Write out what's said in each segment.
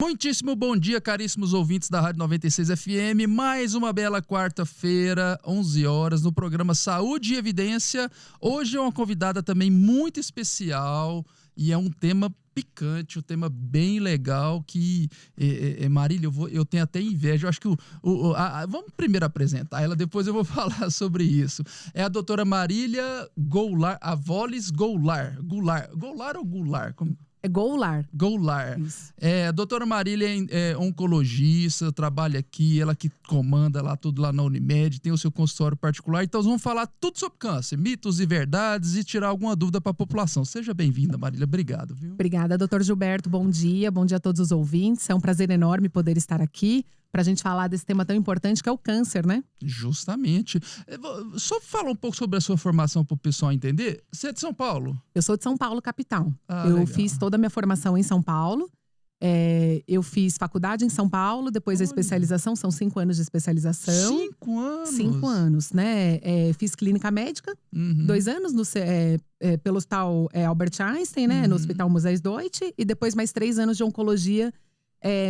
Muitíssimo bom dia, caríssimos ouvintes da Rádio 96 FM. Mais uma bela quarta-feira, 11 horas, no programa Saúde e Evidência. Hoje é uma convidada também muito especial e é um tema picante, um tema bem legal que, Marília, eu tenho até inveja. Eu acho que vamos primeiro apresentar ela, depois eu vou falar sobre isso. É a doutora Marília Goulart, Avoles Goulart. Goulart ou Goulart? Como? É Goulart. Goulart. Isso. A doutora Marília é oncologista, trabalha aqui, ela que comanda lá tudo lá na Unimed, tem o seu consultório particular. Então vamos falar tudo sobre câncer, mitos e verdades e tirar alguma dúvida para a população. Seja bem-vinda, Marília. Obrigado, viu? Obrigada, doutor Gilberto. Bom dia a todos os ouvintes. É um prazer enorme poder estar aqui para a gente falar desse tema tão importante que é o câncer, né? Justamente. Só falar um pouco sobre a sua formação para o pessoal entender. Você é de São Paulo? Eu sou de São Paulo, capital. Eu legal. fiz toda a minha formação em São Paulo. Eu fiz faculdade em São Paulo, depois a especialização, são 5 anos de especialização. 5 anos? 5 anos, né? Fiz clínica médica, 2 anos pelo Hospital Albert Einstein, né? No Hospital Moisés Deutsche, e depois mais 3 anos de oncologia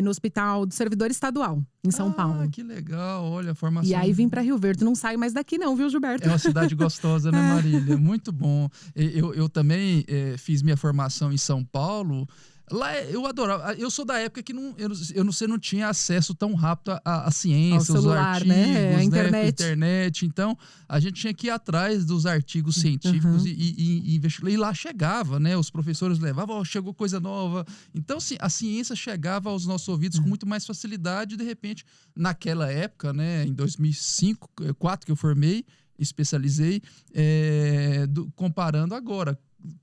no Hospital do Servidor Estadual, em São Paulo. Ah, que legal, olha a formação. E aí vim para Rio Verde, não saio mais daqui não, viu, Gilberto? É uma cidade gostosa, né, Marília? Muito bom. Eu também fiz minha formação em São Paulo. Lá eu adorava. Eu sou da época que não tinha acesso tão rápido à ciência, aos artigos, né? A internet. Então, a gente tinha que ir atrás dos artigos científicos e investigar. E lá chegava, né? Os professores levavam, chegou coisa nova. Então, a ciência chegava aos nossos ouvidos com muito mais facilidade. E, de repente, naquela época, né? Em 2005, 2004 que eu formei, especializei, comparando agora.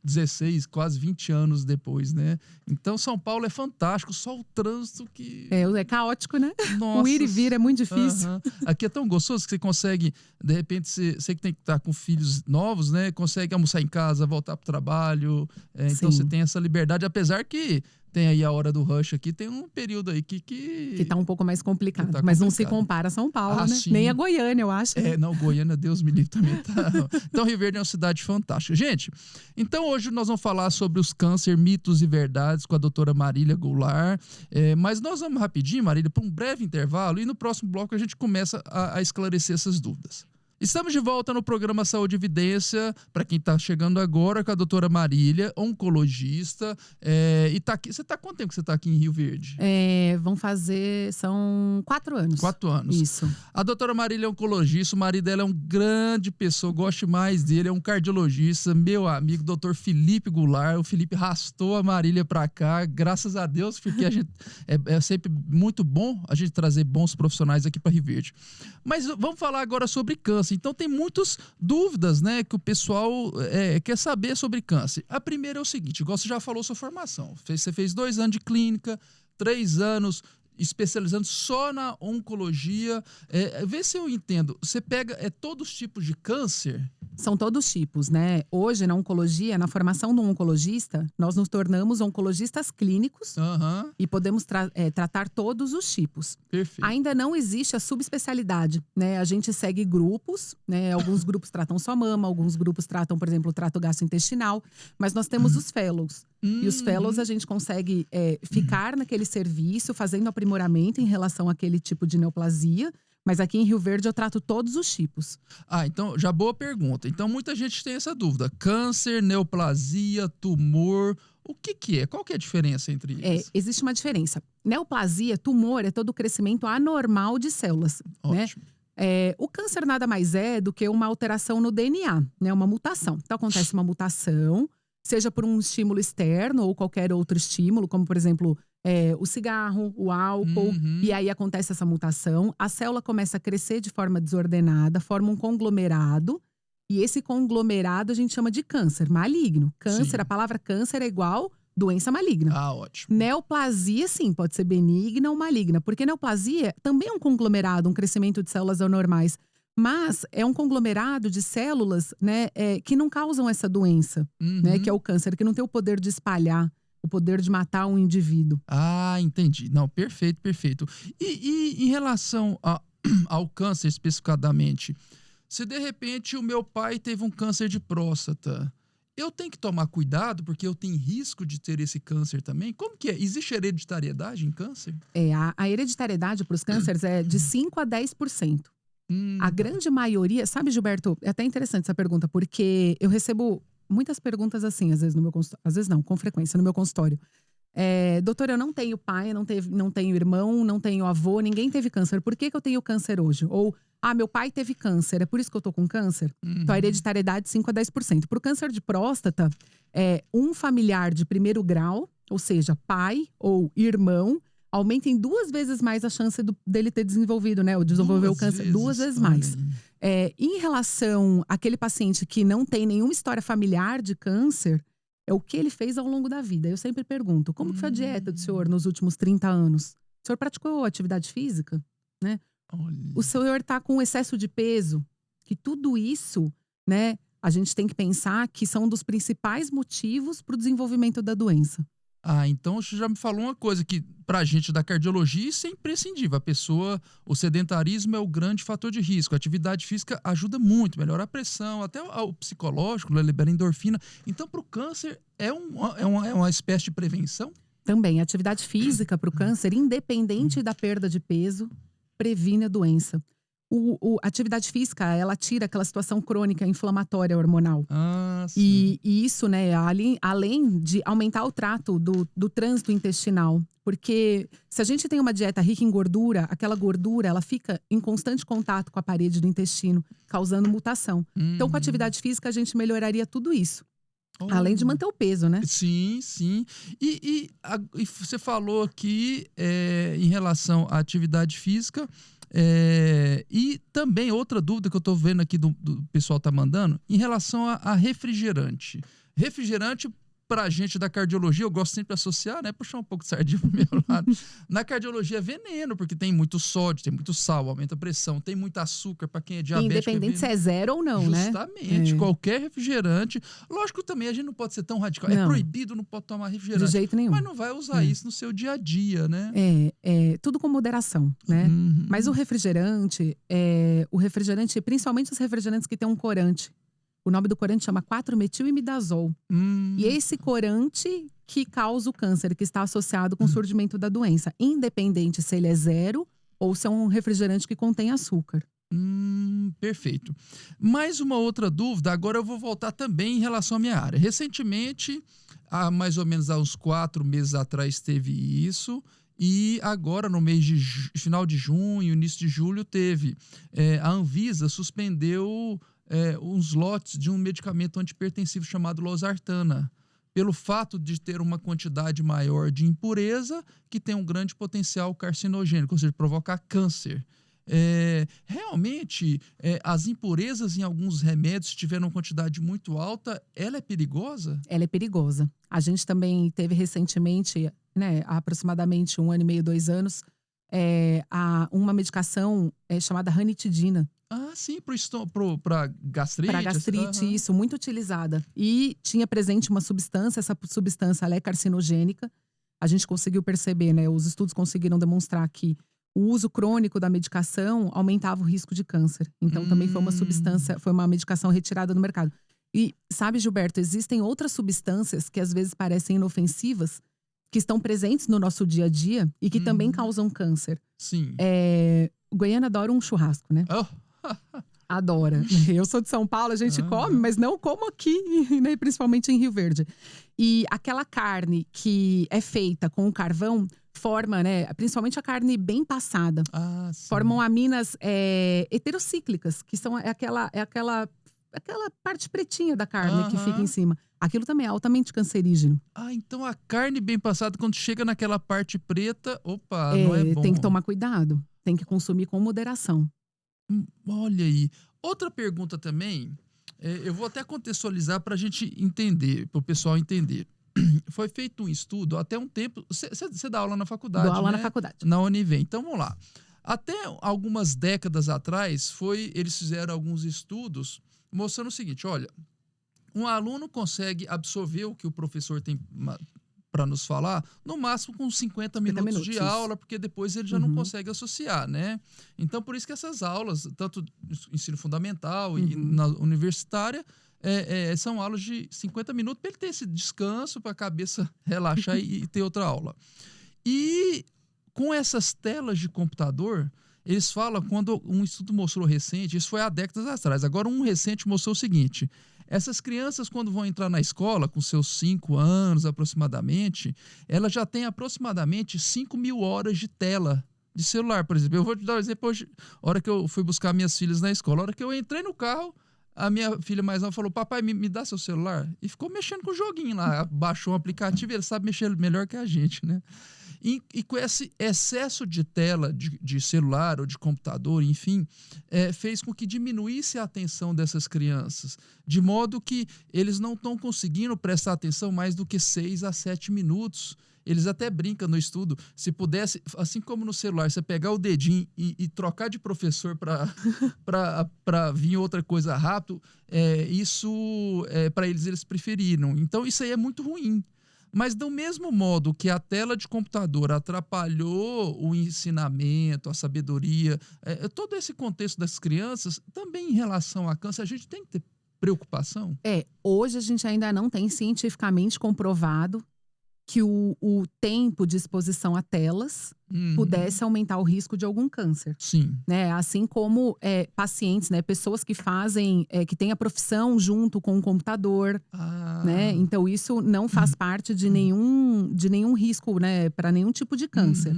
16, quase 20 anos depois, né? Então, São Paulo é fantástico, só o trânsito que... É caótico, né? Nossa. O ir e vir é muito difícil. Aqui é tão gostoso que você consegue, de repente, você que tem que estar com filhos novos, né? Consegue almoçar em casa, voltar pro trabalho. Então, você tem essa liberdade, apesar que tem aí a hora do rush aqui, tem um período aí que tá um pouco mais complicado, mas não se compara a São Paulo, né? Sim. Nem a Goiânia, eu acho. Não, Goiânia, Deus me livre, também tá. Então, Rio Verde é uma cidade fantástica. Gente, então hoje nós vamos falar sobre os câncer, mitos e verdades com a doutora Marília Goulart. Mas nós vamos rapidinho, Marília, para um breve intervalo e no próximo bloco a gente começa a esclarecer essas dúvidas. Estamos de volta no programa Saúde e Evidência, para quem está chegando agora, com a doutora Marília, oncologista. E tá aqui. Quanto tempo que você está aqui em Rio Verde? São 4 anos. 4 anos. Isso. A doutora Marília é oncologista, o marido dela é um grande pessoa, gosto mais dele, é um cardiologista, meu amigo, doutor Felipe Goulart. O Felipe arrastou a Marília para cá, graças a Deus, porque a gente é sempre muito bom a gente trazer bons profissionais aqui para Rio Verde. Mas vamos falar agora sobre câncer. Então tem muitas dúvidas, né, que o pessoal quer saber sobre câncer. A primeira é o seguinte, igual você já falou sua formação. Você fez 2 anos de clínica, 3 anos especializando só na oncologia. Vê se eu entendo. Você pega todos os tipos de câncer? São todos os tipos, né? Hoje, na oncologia, na formação do oncologista, nós nos tornamos oncologistas clínicos e podemos tratar todos os tipos. Perfeito. Ainda não existe a subespecialidade, né? A gente segue grupos, né? Alguns grupos tratam só mama, alguns grupos tratam, por exemplo, o trato gastrointestinal, mas nós temos os fellows. E os fellows a gente consegue ficar naquele serviço, fazendo aprimoramento em relação àquele tipo de neoplasia. Mas aqui em Rio Verde eu trato todos os tipos. Então, já boa pergunta. Então, muita gente tem essa dúvida. Câncer, neoplasia, tumor, o que é? Qual que é a diferença entre eles? Existe uma diferença. Neoplasia, tumor, é todo o crescimento anormal de células. Ótimo. Né? O câncer nada mais é do que uma alteração no DNA, né? Uma mutação. Então, acontece uma mutação, seja por um estímulo externo ou qualquer outro estímulo, como, por exemplo, o cigarro, o álcool, e aí acontece essa mutação. A célula começa a crescer de forma desordenada, forma um conglomerado, e esse conglomerado a gente chama de câncer maligno. Câncer, a palavra câncer é igual doença maligna. Ótimo. Neoplasia, sim, pode ser benigna ou maligna, porque neoplasia também é um conglomerado, um crescimento de células anormais. Mas é um conglomerado de células, né, que não causam essa doença, né, que é o câncer, que não tem o poder de espalhar, o poder de matar um indivíduo. Entendi. Não, perfeito, perfeito. E em relação ao câncer especificadamente, se de repente o meu pai teve um câncer de próstata eu tenho que tomar cuidado porque eu tenho risco de ter esse câncer também? Como que é? Existe hereditariedade em câncer? A hereditariedade para os cânceres é de 5 a 10%. A Tá. grande maioria, sabe, Gilberto, é até interessante essa pergunta, porque eu recebo muitas perguntas assim, às vezes no meu consultório, às vezes não, com frequência no meu consultório. Doutor, eu não tenho pai, não tenho irmão, não tenho avô, ninguém teve câncer. Por que eu tenho câncer hoje? Ou, meu pai teve câncer, é por isso que eu tô com câncer? Então, a hereditariedade 5 a 10%. Para o câncer de próstata, um familiar de primeiro grau, ou seja, pai ou irmão, aumenta em 2 vezes mais a chance dele ter desenvolvido, né? Ou desenvolver o câncer 2 vezes mais. Em relação àquele paciente que não tem nenhuma história familiar de câncer, é o que ele fez ao longo da vida. Eu sempre pergunto, como que foi a dieta do senhor nos últimos 30 anos? O senhor praticou atividade física? Né? O senhor está com excesso de peso? Que tudo isso, né, a gente tem que pensar que são um dos principais motivos para o desenvolvimento da doença. Então você já me falou uma coisa que pra gente da cardiologia isso é imprescindível. O sedentarismo é o grande fator de risco. A atividade física ajuda muito, melhora a pressão, até o psicológico, libera endorfina. Então pro câncer é uma espécie de prevenção? Também, a atividade física para o câncer, independente da perda de peso, previne a doença. A atividade física, ela tira aquela situação crônica inflamatória hormonal. Sim. E isso, né, além de aumentar o trato do trânsito intestinal. Porque se a gente tem uma dieta rica em gordura, aquela gordura, ela fica em constante contato com a parede do intestino, causando mutação. Então, com a atividade física, a gente melhoraria tudo isso. Além de manter o peso, né? Sim, sim. E você falou aqui em relação à atividade física, e também outra dúvida que eu tô vendo aqui do pessoal tá mandando, em relação a refrigerante. Refrigerante, pra gente da cardiologia, eu gosto sempre de associar, né? Puxar um pouco de sardinha pro meu lado. Na cardiologia é veneno, porque tem muito sódio, tem muito sal, aumenta a pressão, tem muito açúcar para quem é diabético. Independente se é zero ou não, né? Justamente, qualquer refrigerante. Lógico que também a gente não pode ser tão radical. Não. É proibido, não pode tomar refrigerante. De jeito nenhum. Mas não vai usar isso no seu dia a dia, né? Tudo com moderação, né? Mas o refrigerante, principalmente os refrigerantes que tem um corante. O nome do corante chama 4-metil-imidazol. E esse corante que causa o câncer, que está associado com o surgimento da doença. Independente se ele é zero ou se é um refrigerante que contém açúcar. Perfeito. Mais uma outra dúvida, agora eu vou voltar também em relação à minha área. Recentemente, há mais ou menos há uns 4 meses atrás teve isso. E agora, no mês de final de junho, início de julho, teve. A Anvisa suspendeu uns lotes de um medicamento antipertensivo chamado losartana, pelo fato de ter uma quantidade maior de impureza que tem um grande potencial carcinogênico, ou seja, provocar câncer. Realmente, as impurezas em alguns remédios, se tiver uma quantidade muito alta, ela é perigosa? Ela é perigosa. A gente também teve recentemente, né, há aproximadamente 1 ano e meio, 2 anos, uma medicação chamada ranitidina. Sim, para gastrite? Para gastrite, isso, muito utilizada. E tinha presente uma substância, essa substância ela é carcinogênica. A gente conseguiu perceber, né? Os estudos conseguiram demonstrar que o uso crônico da medicação aumentava o risco de câncer. Então, também foi uma medicação retirada do mercado. E, sabe, Gilberto, existem outras substâncias que às vezes parecem inofensivas, que estão presentes no nosso dia a dia e que também causam câncer. Sim. O goiano adora um churrasco, né? Adora. Eu sou de São Paulo, a gente come, mas não como aqui, né? Principalmente em Rio Verde. E aquela carne que é feita com o carvão forma, né? Principalmente a carne bem passada. Formam aminas heterocíclicas, que são aquela parte pretinha da carne que fica em cima. Aquilo também é altamente cancerígeno. Então a carne bem passada, quando chega naquela parte preta, não é bom. Tem que tomar cuidado. Tem que consumir com moderação. Olha aí. Outra pergunta também, eu vou até contextualizar para a gente entender, para o pessoal entender. Foi feito um estudo até um tempo. Você dá aula na faculdade, Dou aula né? na faculdade. Na Univem. Então vamos lá. Até algumas décadas atrás, eles fizeram alguns estudos mostrando o seguinte: olha, um aluno consegue absorver o que o professor tem para nos falar, no máximo com 50 minutos de aula, porque depois ele já não consegue associar, né? Então, por isso que essas aulas, tanto ensino fundamental e na universitária, são aulas de 50 minutos para ele ter esse descanso, para a cabeça relaxar e ter outra aula. E com essas telas de computador, eles falam, quando um estudo mostrou recente, isso foi há décadas atrás, agora um recente mostrou o seguinte: essas crianças, quando vão entrar na escola, com seus 5 anos aproximadamente, elas já têm aproximadamente 5.000 horas de tela de celular, por exemplo. Eu vou te dar um exemplo hoje, a hora que eu fui buscar minhas filhas na escola, a hora que eu entrei no carro, a minha filha mais nova falou: papai, me dá seu celular? E ficou mexendo com o joguinho lá, baixou um aplicativo, ele sabe mexer melhor que a gente, né? E com esse excesso de tela de celular ou de computador, enfim, fez com que diminuísse a atenção dessas crianças, de modo que eles não estão conseguindo prestar atenção mais do que 6 a 7 minutos. Eles até brincam no estudo, se pudesse, assim como no celular, você pegar o dedinho e trocar de professor para vir outra coisa rápido, isso para eles preferiram. Então isso aí é muito ruim. Mas do mesmo modo que a tela de computador atrapalhou o ensinamento, a sabedoria, todo esse contexto das crianças, também em relação a câncer, a gente tem que ter preocupação? Hoje a gente ainda não tem cientificamente comprovado que o tempo de exposição a telas pudesse aumentar o risco de algum câncer. Sim. Né? Assim como pacientes, né? Pessoas que fazem, que têm a profissão junto com o computador. Né? Então, isso não faz parte de nenhum risco, né? Para nenhum tipo de câncer.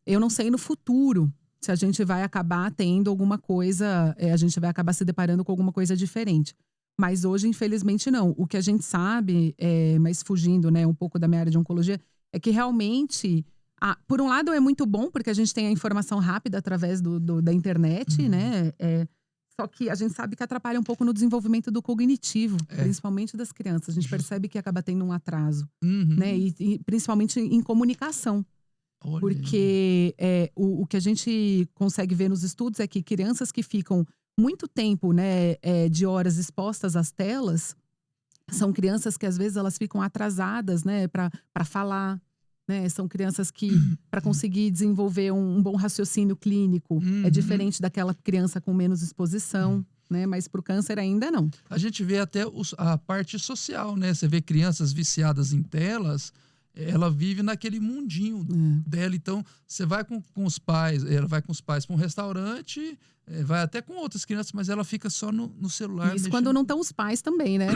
Eu não sei no futuro se a gente vai acabar tendo alguma coisa, a gente vai acabar se deparando com alguma coisa diferente. Mas hoje, infelizmente, não. O que a gente sabe, mas fugindo, né, um pouco da minha área de oncologia, é que realmente, por um lado é muito bom, porque a gente tem a informação rápida através da internet, né? Só que a gente sabe que atrapalha um pouco no desenvolvimento do cognitivo, principalmente das crianças. A gente percebe que acaba tendo um atraso, né? E principalmente em comunicação. Olha. Porque o que a gente consegue ver nos estudos é que crianças que ficam muito tempo, né, de horas expostas às telas, são crianças que às vezes elas ficam atrasadas, né, para falar, né? São crianças que, para conseguir desenvolver um bom raciocínio clínico, é diferente daquela criança com menos exposição, né? Mas para o câncer ainda não. A gente vê até a parte social, né? Você vê crianças viciadas em telas, ela vive naquele mundinho dela. Então, você vai com os pais, ela vai com os pais para um restaurante, vai até com outras crianças, mas ela fica só no celular. Isso mexendo. Quando não estão os pais também, né?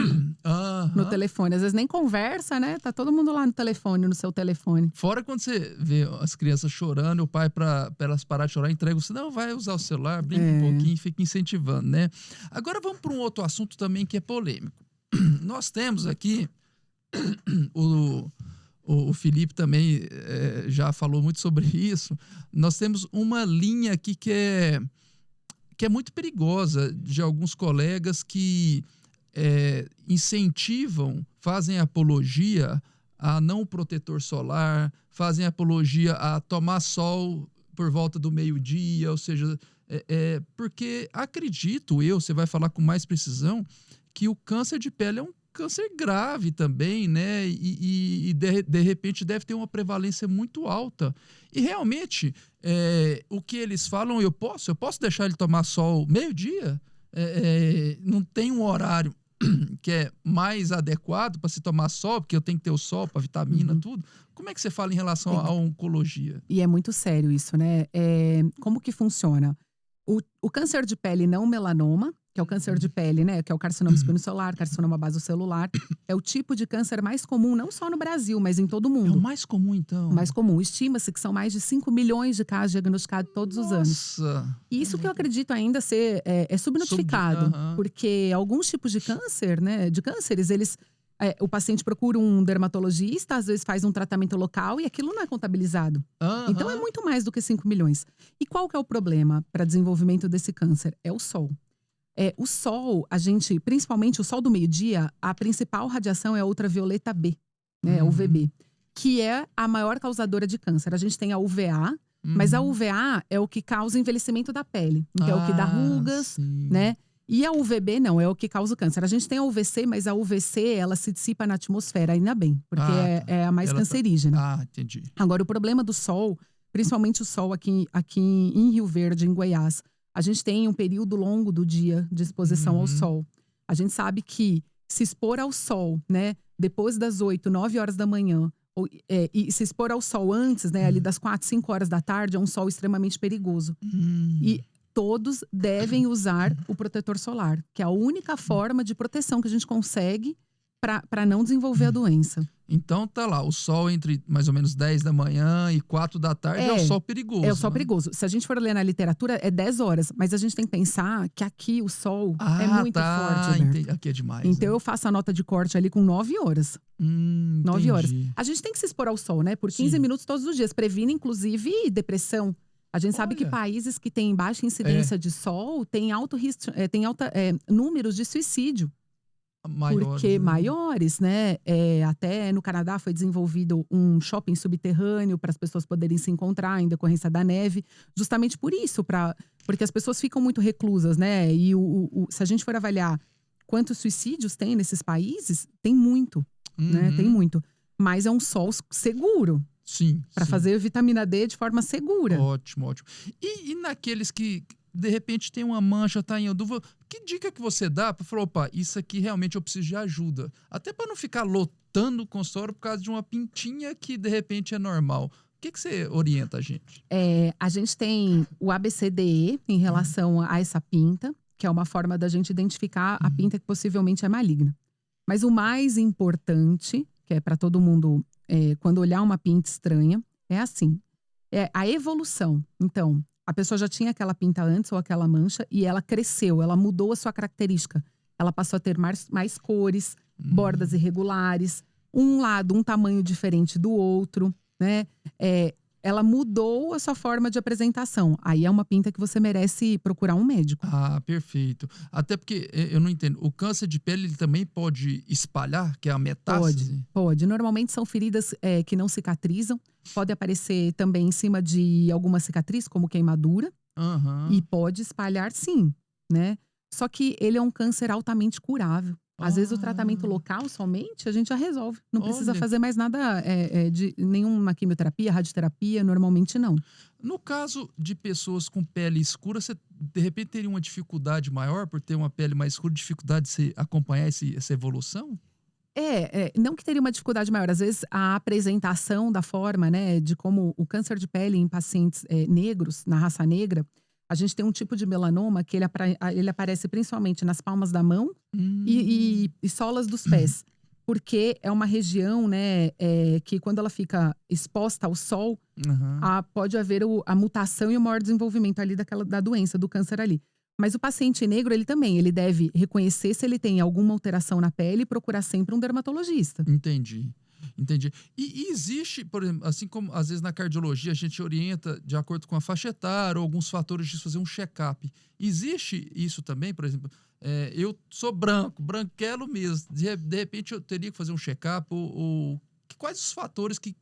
No telefone. Às vezes nem conversa, né? Tá todo mundo lá no telefone, no seu telefone. Fora quando você vê as crianças chorando, o pai, para elas parar de chorar, entrega você, não, vai usar o celular, brinca um pouquinho, fica incentivando, né? Agora vamos para um outro assunto também que é polêmico. Nós temos aqui o Felipe também já falou muito sobre isso. Nós temos uma linha aqui que é muito perigosa, de alguns colegas que incentivam, fazem apologia a não protetor solar, fazem apologia a tomar sol por volta do meio-dia, ou seja, porque acredito eu, você vai falar com mais precisão, que o câncer de pele é um câncer grave também, né? E de repente deve ter uma prevalência muito alta. E realmente, o que eles falam, eu posso deixar ele tomar sol meio-dia? Não tem um horário que é mais adequado para se tomar sol, porque eu tenho que ter o sol para vitamina, tudo. Como é que você fala em relação à oncologia? E é muito sério isso, né? Como que funciona? O câncer de pele não melanoma, que é o câncer de pele, né? Que é o carcinoma espinocelular, carcinoma basocelular. É o tipo de câncer mais comum, não só no Brasil, mas em todo o mundo. É o mais comum, então? O mais comum. Estima-se que são mais de 5 milhões de casos diagnosticados todos os anos. Nossa! E isso que eu acredito ainda ser subnotificado. Porque alguns tipos de câncer, né? De cânceres, o paciente procura um dermatologista, às vezes faz um tratamento local e aquilo não é contabilizado. Então é muito mais do que 5 milhões. E qual que é o problema para desenvolvimento desse câncer? É o sol. O sol, principalmente o sol do meio-dia, a principal radiação é a ultravioleta B, né? A UVB, que é a maior causadora de câncer. A gente tem a UVA, mas a UVA é o que causa envelhecimento da pele. Então é o que dá rugas, né? E a UVB não, é o que causa o câncer. A gente tem a UVC, mas a UVC, ela se dissipa na atmosfera, ainda bem. Porque Tá. é a mais Ela tá... cancerígena. Entendi. Agora, o problema do sol, principalmente o sol aqui em Rio Verde, em Goiás, a gente tem um período longo do dia de exposição ao sol. A gente sabe que se expor ao sol, né, depois das 8, 9 horas da manhã, e se expor ao sol antes, né, ali das 4, 5 horas da tarde, é um sol extremamente perigoso. E todos devem usar o protetor solar, que é a única forma de proteção que a gente consegue para não desenvolver a doença. Então tá lá, o sol entre mais ou menos 10 da manhã e 4 da tarde é o sol perigoso. É o sol né? perigoso. Se a gente for ler na literatura, é 10 horas. Mas a gente tem que pensar que aqui o sol é muito forte, Alberto. Aqui é demais. Então eu faço a nota de corte ali com 9 horas. 9 horas. A gente tem que se expor ao sol, né? Por 15 minutos todos os dias. Previne, inclusive, depressão. A gente sabe que países que têm baixa incidência de sol têm alto risco, números de suicídio. Maiores, né? Até no Canadá foi desenvolvido um shopping subterrâneo para as pessoas poderem se encontrar em decorrência da neve. Justamente por isso, porque as pessoas ficam muito reclusas, né? E se a gente for avaliar quantos suicídios tem nesses países, tem muito, né? Tem muito. Mas é um sol seguro. Sim. Para fazer vitamina D de forma segura. Ótimo, ótimo. E naqueles que, de repente, tem uma mancha, tá em dúvida, que dica que você dá para falar, opa, isso aqui realmente eu preciso de ajuda? Até para não ficar lotando o consultório por causa de uma pintinha que, de repente, é normal. O que você orienta a gente? A gente tem o ABCDE em relação a essa pinta, que é uma forma da gente identificar a pinta que possivelmente é maligna. Mas o mais importante, que é para todo mundo, quando olhar uma pinta estranha, é assim. É a evolução. Então, a pessoa já tinha aquela pinta antes ou aquela mancha e ela cresceu, ela mudou a sua característica. Ela passou a ter mais cores, bordas irregulares, um tamanho diferente do outro, né? Ela mudou a sua forma de apresentação. Aí é uma pinta que você merece procurar um médico. Perfeito. Até porque, eu não entendo, o câncer de pele ele também pode espalhar, que é a metástase? Pode. Normalmente são feridas que não cicatrizam. Pode aparecer também em cima de alguma cicatriz, como queimadura. E pode espalhar sim, né? Só que ele é um câncer altamente curável. Às vezes o tratamento local somente a gente já resolve. Não precisa fazer mais nada de nenhuma quimioterapia, radioterapia, normalmente não. No caso de pessoas com pele escura, você de repente teria uma dificuldade maior por ter uma pele mais escura, dificuldade de você acompanhar essa evolução? Não que teria uma dificuldade maior. Às vezes a apresentação da forma, né, de como o câncer de pele em pacientes negros, na raça negra, a gente tem um tipo de melanoma que ele aparece principalmente nas palmas da mão e solas dos pés. Porque é uma região, né, que quando ela fica exposta ao sol, pode haver a mutação e o maior desenvolvimento ali da doença, do câncer ali. Mas o paciente negro, ele deve reconhecer se ele tem alguma alteração na pele e procurar sempre um dermatologista. Entendi. E existe, por exemplo, assim como às vezes na cardiologia a gente orienta de acordo com a faixa etária ou alguns fatores de fazer um check-up. Existe isso também, por exemplo, eu sou branquelo mesmo, de repente eu teria que fazer um check-up ou quais os fatores que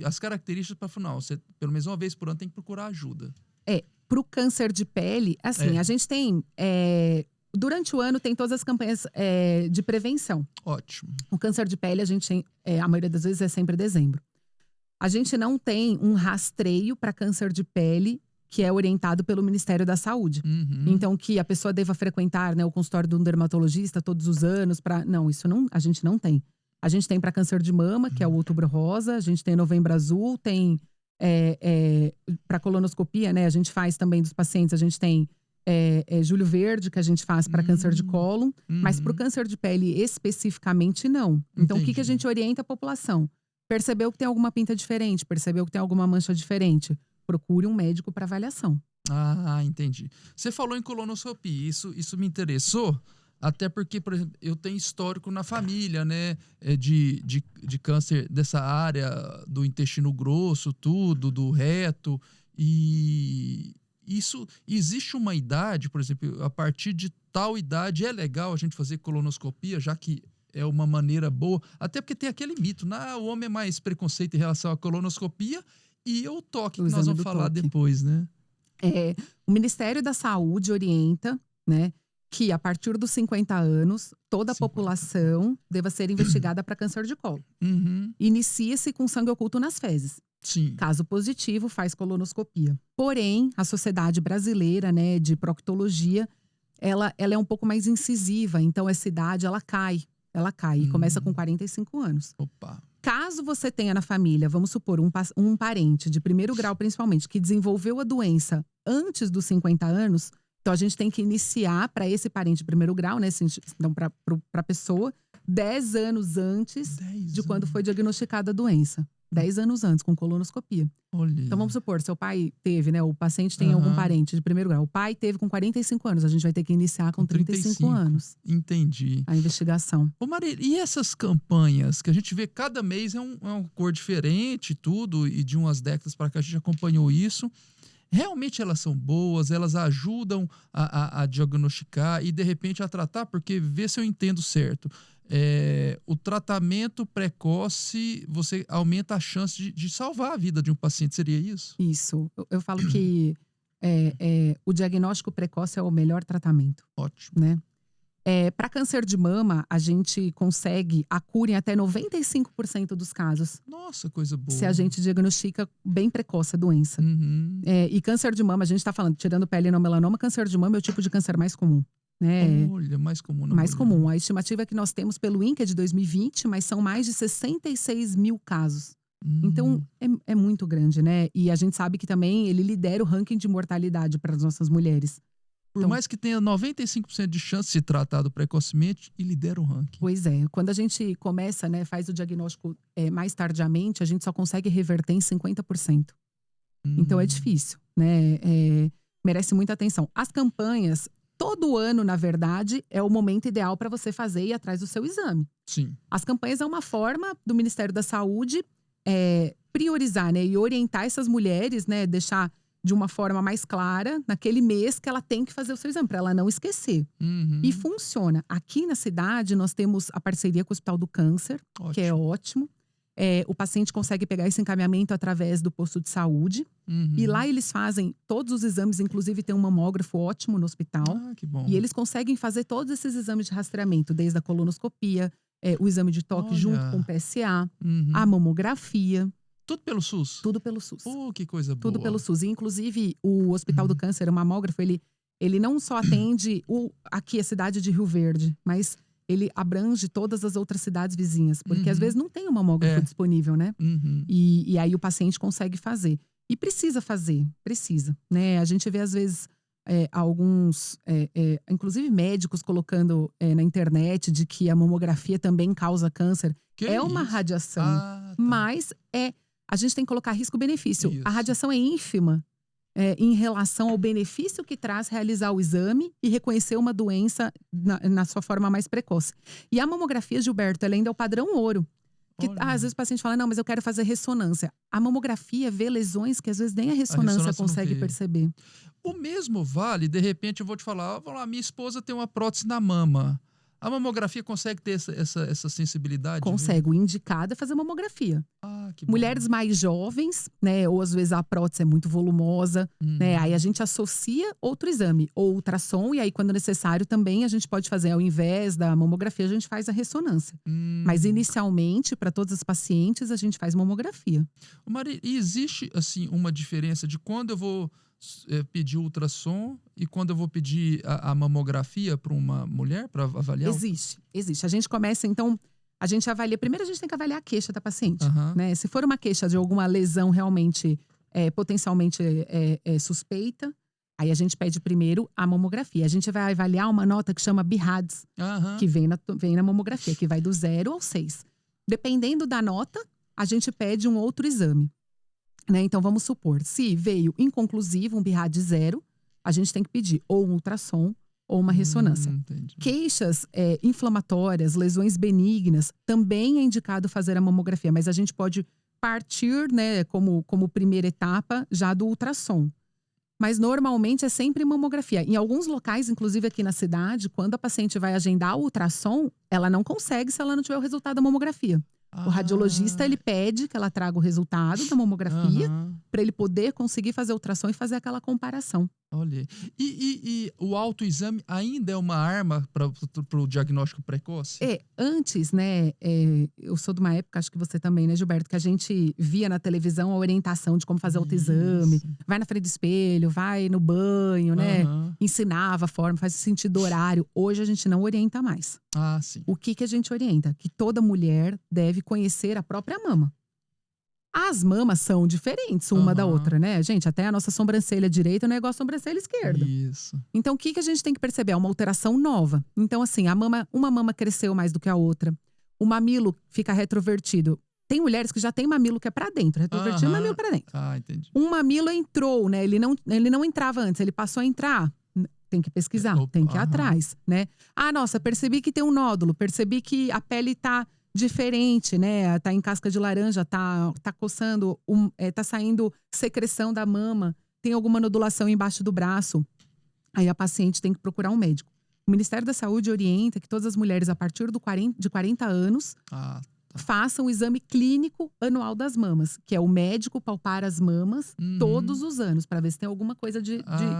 as características para falar, não, você pelo menos uma vez por ano tem que procurar ajuda. Para o câncer de pele, assim, a gente tem… durante o ano tem todas as campanhas de prevenção. Ótimo. O câncer de pele, a gente tem, a maioria das vezes é sempre dezembro. A gente não tem um rastreio para câncer de pele que é orientado pelo Ministério da Saúde. Então, que a pessoa deva frequentar, né, o consultório de um dermatologista todos os anos. Não, isso não, a gente não tem. A gente tem para câncer de mama, que é o Outubro Rosa. A gente tem Novembro Azul, tem… para colonoscopia, né? A gente faz também dos pacientes, a gente tem Julho Verde, que a gente faz para câncer de cólon, mas para o câncer de pele especificamente, não. Então, o que a gente orienta a população? Percebeu que tem alguma pinta diferente, percebeu que tem alguma mancha diferente, procure um médico para avaliação. Entendi. Você falou em colonoscopia, isso me interessou, até porque, por exemplo, eu tenho histórico na família, né, de câncer dessa área do intestino grosso, do reto, e isso, existe uma idade, por exemplo, a partir de tal idade é legal a gente fazer colonoscopia, já que é uma maneira boa, até porque tem aquele mito, o homem é mais preconceito em relação à colonoscopia e o toque, que nós vamos falar depois, né? O Ministério da Saúde orienta, né, que a partir dos 50 anos, toda a 50. população deva ser investigada para câncer de colo. Uhum. Inicia-se com sangue oculto nas fezes. Sim. Caso positivo, faz colonoscopia. Porém, a Sociedade Brasileira, né, de Proctologia, ela é um pouco mais incisiva. Então, essa idade, ela cai. Ela cai e começa com 45 anos. Opa. Caso você tenha na família, vamos supor, um parente de primeiro grau principalmente, que desenvolveu a doença antes dos 50 anos, então a gente tem que iniciar para esse parente de primeiro grau, né? Então, para a pessoa, 10 anos antes 10 de quando anos. foi diagnosticada a doença. 10 anos antes, com colonoscopia. Olha. Então vamos supor, seu pai teve, né? O paciente tem algum parente de primeiro grau. O pai teve com 45 anos. A gente vai ter que iniciar com 35 anos. Entendi. A investigação. Ô Marília, e essas campanhas que a gente vê cada mês é uma cor diferente, tudo, e de umas décadas para cá a gente acompanhou isso. Realmente elas são boas, elas ajudam a diagnosticar e de repente a tratar, porque vê se eu entendo certo. O tratamento precoce, você aumenta a chance de salvar a vida de um paciente, seria isso? Isso. Eu falo que o diagnóstico precoce é o melhor tratamento, Ótimo. né? Para câncer de mama, a gente consegue a cura em até 95% dos casos. Nossa, coisa boa. Se a gente diagnostica bem precoce a doença. Uhum. E câncer de mama, a gente está falando, tirando pele e não melanoma, câncer de mama é o tipo de câncer mais comum. Né? Olha, mais comum na Mais mulher. comum. A estimativa que nós temos pelo INCA é de 2020, mas são mais de 66 mil casos. Então, é muito grande, né? E a gente sabe que também ele lidera o ranking de mortalidade para as nossas mulheres. Por mais que tenha 95% de chance de ser tratado precocemente, e lidera o ranking. Pois é. Quando a gente começa, né, faz o diagnóstico mais tardiamente, a gente só consegue reverter em 50%. Então, é difícil, né? Merece muita atenção. As campanhas, todo ano, na verdade, é o momento ideal para você fazer e ir atrás do seu exame. Sim. As campanhas é uma forma do Ministério da Saúde priorizar, né, e orientar essas mulheres, né, deixar de uma forma mais clara, naquele mês que ela tem que fazer o seu exame, para ela não esquecer. Uhum. E funciona. Aqui na cidade, nós temos a parceria com o Hospital do Câncer, que é ótimo. O paciente consegue pegar esse encaminhamento através do posto de saúde. Uhum. E lá eles fazem todos os exames, inclusive tem um mamógrafo ótimo no hospital. Ah, que bom. E eles conseguem fazer todos esses exames de rastreamento, desde a colonoscopia, o exame de toque Olha. junto com o PSA, Uhum. a mamografia. Tudo pelo SUS? Tudo pelo SUS. Que coisa boa. Tudo pelo SUS. E, inclusive, o Hospital do Câncer, o mamógrafo, ele não só atende aqui a cidade de Rio Verde, mas ele abrange todas as outras cidades vizinhas. Porque às vezes não tem um mamógrafo disponível, né? Uhum. E aí o paciente consegue fazer. E precisa fazer, precisa. Né? A gente vê, às vezes, alguns, inclusive médicos, colocando na internet de que a mamografia também causa câncer. Que uma isso? radiação, Ah, tá. mas a gente tem que colocar risco-benefício. Isso. A radiação é ínfima em relação ao benefício que traz realizar o exame e reconhecer uma doença na sua forma mais precoce. E a mamografia, Gilberto, ela ainda é o padrão ouro. Que, às vezes o paciente fala, não, mas eu quero fazer ressonância. A mamografia vê lesões que às vezes nem a ressonância consegue perceber. O mesmo vale, de repente eu vou te falar, vamos lá, minha esposa tem uma prótese na mama. A mamografia consegue ter essa sensibilidade? Consegue. O indicado é fazer mamografia. Ah, que bom. Mulheres mais jovens, né? Ou às vezes a prótese é muito volumosa, né? Aí a gente associa outro exame, ou ultrassom, e aí quando necessário também a gente pode fazer, ao invés da mamografia, a gente faz a ressonância. Mas inicialmente, para todas as pacientes, a gente faz mamografia. Maria, e existe, assim, uma diferença de quando eu vou pedir ultrassom e quando eu vou pedir a mamografia para uma mulher, para avaliar? Existe. A gente começa, então, a gente avalia. Primeiro, a gente tem que avaliar a queixa da paciente. Né? Se for uma queixa de alguma lesão realmente potencialmente suspeita, aí a gente pede primeiro a mamografia. A gente vai avaliar uma nota que chama BIRADS, que vem na mamografia, que vai do 0 ao 6. Dependendo da nota, a gente pede um outro exame. Né? Então, vamos supor, se veio inconclusivo, um BIRAD 0, a gente tem que pedir ou um ultrassom ou uma ressonância. Entendi. Queixas inflamatórias, lesões benignas, também é indicado fazer a mamografia, mas a gente pode partir, né, como primeira etapa, já do ultrassom. Mas normalmente é sempre mamografia. Em alguns locais, inclusive aqui na cidade, quando a paciente vai agendar o ultrassom, ela não consegue se ela não tiver o resultado da mamografia. O radiologista, ele pede que ela traga o resultado da mamografia Aham. para ele poder conseguir fazer a ultrassom e fazer aquela comparação. Olha aí. E o autoexame ainda é uma arma para o diagnóstico precoce? Antes, né, eu sou de uma época, acho que você também, né, Gilberto, que a gente via na televisão a orientação de como fazer autoexame. Isso. Vai na frente do espelho, vai no banho, né? Aham. Ensinava a forma, faz sentido horário. Hoje a gente não orienta mais. Ah, sim. O que a gente orienta? Que toda mulher deve conhecer a própria mama. As mamas são diferentes uma da Aham. outra, né? Gente, até a nossa sobrancelha direita não é igual a sobrancelha esquerda. Isso. Então, o que a gente tem que perceber? É uma alteração nova. Então, assim, uma mama cresceu mais do que a outra. O mamilo fica retrovertido. Tem mulheres que já têm mamilo que é pra dentro. Retrovertido, Aham. mamilo pra dentro. Ah, entendi. Um mamilo entrou, né? Ele não entrava antes, ele passou a entrar. Tem que pesquisar, Opa, tem que ir aham. atrás, né? Ah, nossa, percebi que tem um nódulo, percebi que a pele tá diferente, né? Tá em casca de laranja, tá coçando, tá saindo secreção da mama, tem alguma nodulação embaixo do braço. Aí a paciente tem que procurar um médico. O Ministério da Saúde orienta que todas as mulheres a partir de 40 anos Ah, façam o exame clínico anual das mamas, que é o médico palpar as mamas Uhum. todos os anos, para ver se tem alguma coisa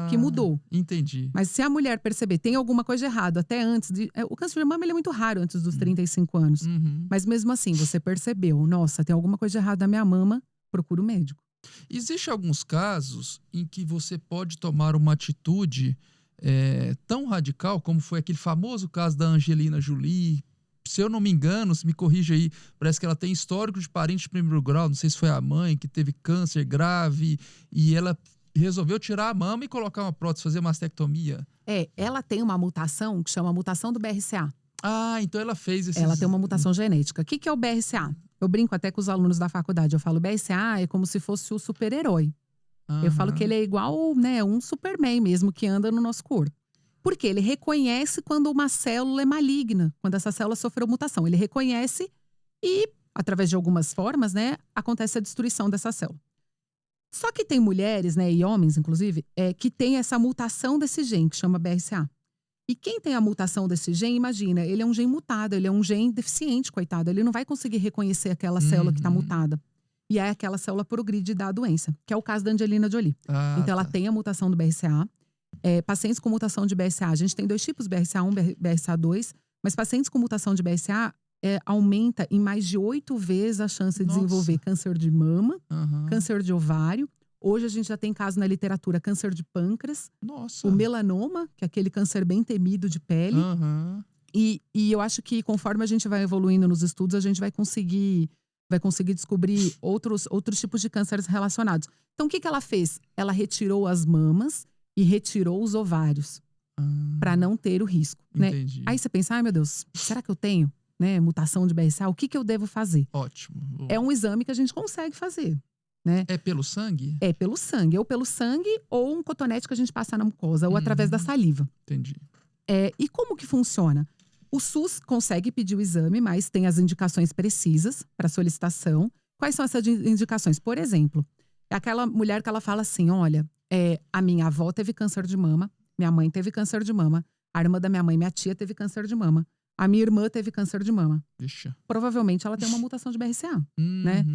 que mudou. Entendi. Mas se a mulher perceber, tem alguma coisa de errado, até antes o câncer de mama ele é muito raro antes dos 35 anos. Uhum. Mas mesmo assim, você percebeu, nossa, tem alguma coisa de errado na minha mama, procura o médico. Existem alguns casos em que você pode tomar uma atitude tão radical como foi aquele famoso caso da Angelina Jolie. Se eu não me engano, se me corrija aí, parece que ela tem histórico de parente de primeiro grau, não sei se foi a mãe que teve câncer grave e ela resolveu tirar a mama e colocar uma prótese, fazer mastectomia. Ela tem uma mutação que chama mutação do BRCA. Ah, então ela fez esse. Ela tem uma mutação genética. O que é o BRCA? Eu brinco até com os alunos da faculdade. Eu falo, BRCA é como se fosse o super-herói. Eu falo que ele é igual, né, um Superman mesmo que anda no nosso corpo. Porque ele reconhece quando uma célula é maligna, quando essa célula sofreu mutação. Ele reconhece e, através de algumas formas, né, acontece a destruição dessa célula. Só que tem mulheres, né, e homens, inclusive, que tem essa mutação desse gene, que chama BRCA. E quem tem a mutação desse gene, imagina, ele é um gene mutado, ele é um gene deficiente, coitado. Ele não vai conseguir reconhecer aquela célula que está mutada. E aí aquela célula progride e dá a doença, que é o caso da Angelina Jolie. Então ela tem a mutação do BRCA. Pacientes com mutação de BRCA, a gente tem 2 tipos, BRCA1 e BRCA2, mas pacientes com mutação de BRCA aumenta em mais de 8 vezes a chance de desenvolver câncer de mama, câncer de ovário. Hoje a gente já tem caso na literatura, câncer de pâncreas, o melanoma, que é aquele câncer bem temido de pele. E eu acho que conforme a gente vai evoluindo nos estudos, a gente vai conseguir descobrir outros tipos de cânceres relacionados. Então o que ela fez? Ela retirou as mamas e retirou os ovários para não ter o risco, né? Aí você pensa, ai meu Deus, será que eu tenho, né, mutação de BRCA? O que eu devo fazer? Ótimo. É um exame que a gente consegue fazer, né? É pelo sangue? É pelo sangue, ou um cotonete que a gente passa na mucosa, ou através da saliva. Entendi. E como que funciona? O SUS consegue pedir o exame, mas tem as indicações precisas para solicitação. Quais são essas indicações? Por exemplo, é aquela mulher que ela fala assim, olha, a minha avó teve câncer de mama, minha mãe teve câncer de mama, a irmã da minha mãe, minha tia teve câncer de mama, a minha irmã teve câncer de mama. Vixe. Provavelmente ela tem uma mutação de BRCA, né?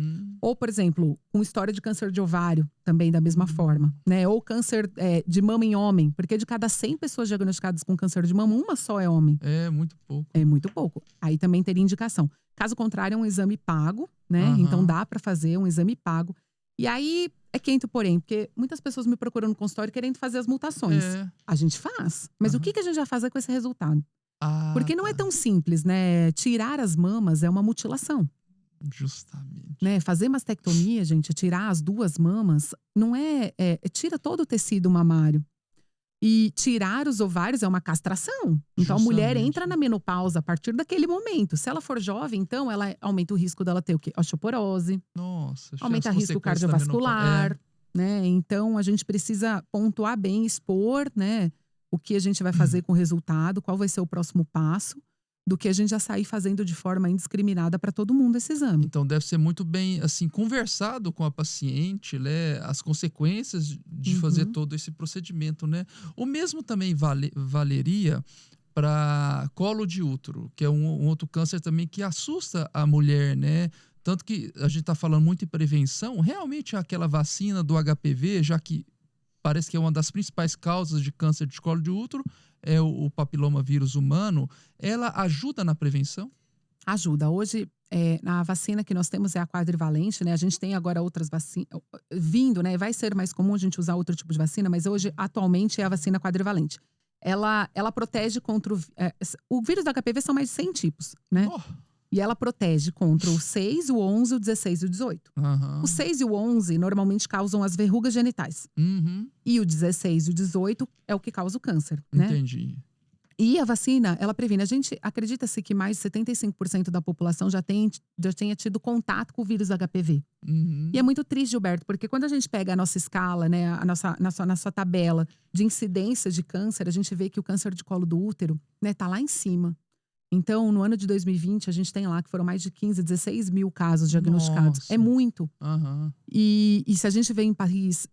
Ou, por exemplo, com história de câncer de ovário, também da mesma forma, né? Ou câncer de mama em homem, porque de cada 100 pessoas diagnosticadas com câncer de mama, uma só é homem. É muito pouco. É muito pouco. Aí também teria indicação. Caso contrário, é um exame pago, né? Então dá para fazer um exame pago. E aí é quente, porém, porque muitas pessoas me procuram no consultório querendo fazer as mutações. A gente faz. Mas o que a gente já faz com esse resultado? Porque não é tão simples, né? Tirar as mamas é uma mutilação. Justamente. Né? Fazer mastectomia, gente, tirar as 2 mamas, não tira todo o tecido mamário. E tirar os ovários é uma castração. Então a mulher entra na menopausa a partir daquele momento. Se ela for jovem, então ela aumenta o risco dela ter o quê? Osteoporose. Nossa, aumenta o risco cardiovascular, né? Então a gente precisa pontuar bem, expor, né? O que a gente vai fazer com o resultado, qual vai ser o próximo passo, do que a gente já sair fazendo de forma indiscriminada para todo mundo esse exame. Então deve ser muito bem, assim, conversado com a paciente, né? As consequências de fazer todo esse procedimento, né? O mesmo também valeria para colo de útero, que é um outro câncer também que assusta a mulher, né? Tanto que a gente está falando muito em prevenção, realmente aquela vacina do HPV, já que parece que é uma das principais causas de câncer de colo de útero, é o papiloma vírus humano, ela ajuda na prevenção? Ajuda. Hoje, a vacina que nós temos é a quadrivalente, né? A gente tem agora outras vacinas vindo, né? Vai ser mais comum a gente usar outro tipo de vacina, mas hoje, atualmente, é a vacina quadrivalente. Ela protege contra o vírus do HPV são mais de 100 tipos, né? Oh, E ela protege contra o 6, o 11, o 16 e o 18. aham, O 6 e o 11 normalmente causam as verrugas genitais. uhum, E o 16 e o 18 é o que causa o câncer, né? entendi. E a vacina, ela previne. A gente acredita-se que mais de 75% da população já tenha tido contato com o vírus HPV. Uhum. E é muito triste, Gilberto, porque quando a gente pega a nossa escala, né, nossa tabela de incidência de câncer, a gente vê que o câncer de colo do útero, né, tá lá em cima. Então, no ano de 2020, a gente tem lá que foram mais de 15, 16 mil casos diagnosticados. Nossa. É muito. Aham. E se a gente vê em país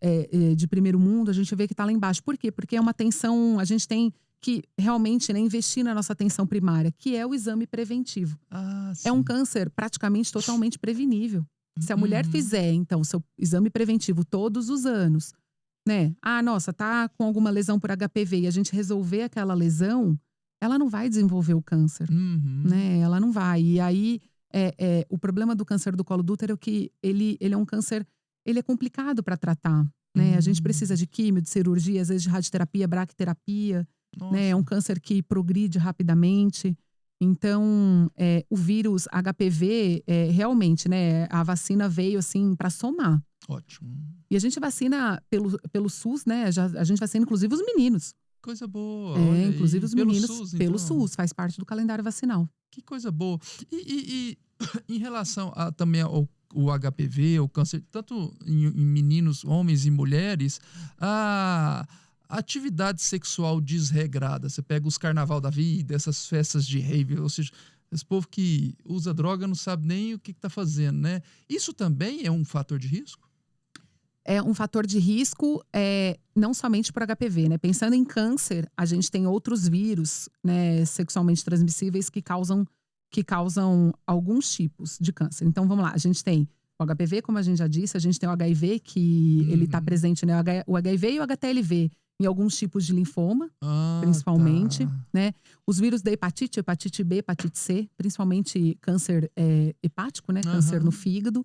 de primeiro mundo, a gente vê que tá lá embaixo. Por quê? Porque é uma atenção, a gente tem que realmente, né, investir na nossa atenção primária, que é o exame preventivo. Ah, É um sim. câncer praticamente totalmente prevenível. Se a mulher Uhum. fizer, então, seu exame preventivo todos os anos, né? Ah, nossa, tá com alguma lesão por HPV e a gente resolver aquela lesão, ela não vai desenvolver o câncer, Uhum. né? Ela não vai. E aí, o problema do câncer do colo do útero é que ele é um câncer, ele é complicado para tratar, né? A gente precisa de químio, de cirurgia, às vezes de radioterapia, braquiterapia, né? É um Nossa. câncer que progride rapidamente. Então, o vírus HPV, realmente, né? A vacina veio assim para somar. Ótimo. E a gente vacina pelo SUS, né? A gente vacina inclusive os meninos. Coisa boa, olha Inclusive aí. os Pelo meninos SUS, pelo então. SUS, faz parte do calendário vacinal. Que coisa boa. E em relação também ao o HPV, o câncer, tanto em meninos, homens e mulheres, a atividade sexual desregrada. Você pega os carnaval da vida, essas festas de rave, ou seja, esse povo que usa droga não sabe nem o que está fazendo, né? Isso também é um fator de risco? É um fator de risco, não somente para HPV, né? Pensando em câncer, a gente tem outros vírus, né, sexualmente transmissíveis que causam alguns tipos de câncer. Então, vamos lá. A gente tem o HPV, como a gente já disse, a gente tem o HIV, que ele está presente, né? O HIV e o HTLV em alguns tipos de linfoma, principalmente, Tá. né? Os vírus da hepatite B, hepatite C, principalmente câncer hepático, né? Câncer no fígado.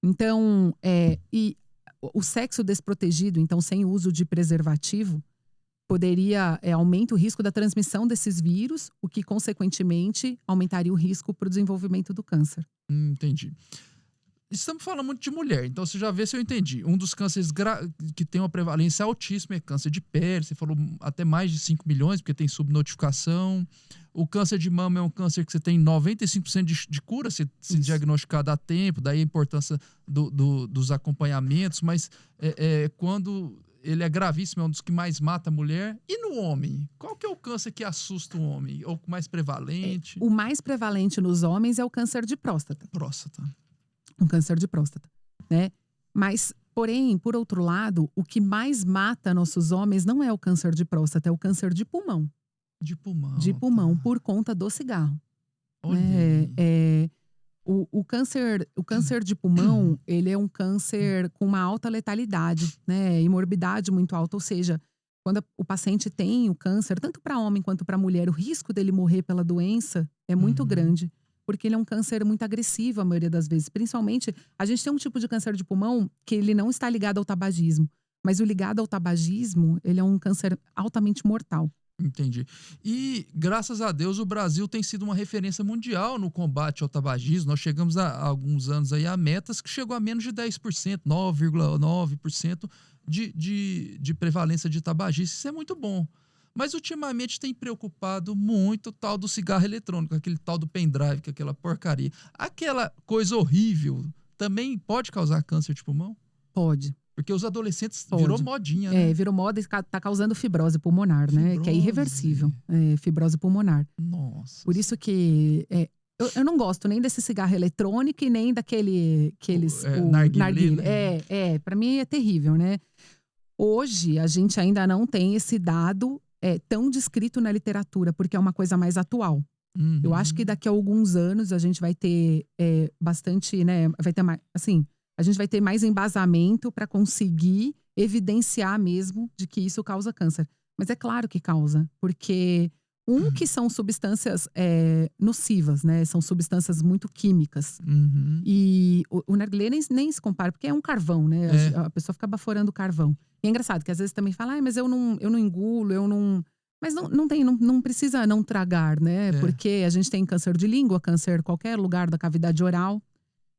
Então, e o sexo desprotegido, então sem uso de preservativo, poderia aumenta o risco da transmissão desses vírus, o que consequentemente aumentaria o risco para o desenvolvimento do câncer. Entendi. Estamos falando muito de mulher, então você já vê se eu entendi. Um dos cânceres que tem uma prevalência altíssima é câncer de pele. Você falou até mais de 5 milhões, porque tem subnotificação. O câncer de mama é um câncer que você tem 95% de cura se diagnosticado a tempo, daí a importância dos acompanhamentos, mas quando ele é gravíssimo, é um dos que mais mata a mulher. E no homem? Qual que é o câncer que assusta o homem? Ou o mais prevalente? O mais prevalente nos homens é o câncer de próstata. Próstata. Um câncer de próstata, né? Mas, porém, por outro lado, o que mais mata nossos homens não é o câncer de próstata, é o câncer de pulmão. De pulmão. De pulmão, tá. por conta do cigarro. Olha Né? aí. O câncer de pulmão, ele é um câncer com uma alta letalidade, né? E morbidade muito alta, ou seja, quando o paciente tem o câncer, tanto para homem quanto para mulher, o risco dele morrer pela doença é muito grande. Porque ele é um câncer muito agressivo a maioria das vezes. Principalmente, a gente tem um tipo de câncer de pulmão que ele não está ligado ao tabagismo. Mas o ligado ao tabagismo, ele é um câncer altamente mortal. Entendi. E, graças a Deus, o Brasil tem sido uma referência mundial no combate ao tabagismo. Nós chegamos há alguns anos aí a metas que chegou a menos de 10%, 9,9% de prevalência de tabagismo. Isso é muito bom. Mas ultimamente tem preocupado muito o tal do cigarro eletrônico, aquele tal do pendrive, que é aquela porcaria. Aquela coisa horrível também pode causar câncer de pulmão? Pode. Porque os adolescentes Pode. virou modinha, né? Virou moda e está causando fibrose pulmonar, né? Que é Fibrose. irreversível. Fibrose pulmonar. Nossa. Por isso que eu não gosto nem desse cigarro eletrônico e nem o narguilé. Para mim é terrível, né? Hoje a gente ainda não tem esse dado tão descrito na literatura, porque é uma coisa mais atual. Eu acho que daqui a alguns anos a gente vai ter bastante, né? Vai ter mais, assim, a gente vai ter mais embasamento para conseguir evidenciar mesmo de que isso causa câncer. Mas é claro que causa, porque que são substâncias nocivas, né? São substâncias muito químicas. E o narguilé nem se compara, porque é um carvão, né? A pessoa fica baforando o carvão. E é engraçado que às vezes também fala, mas eu não engulo, eu não. Mas não precisa não tragar, né? Porque a gente tem câncer de língua, câncer em qualquer lugar da cavidade oral.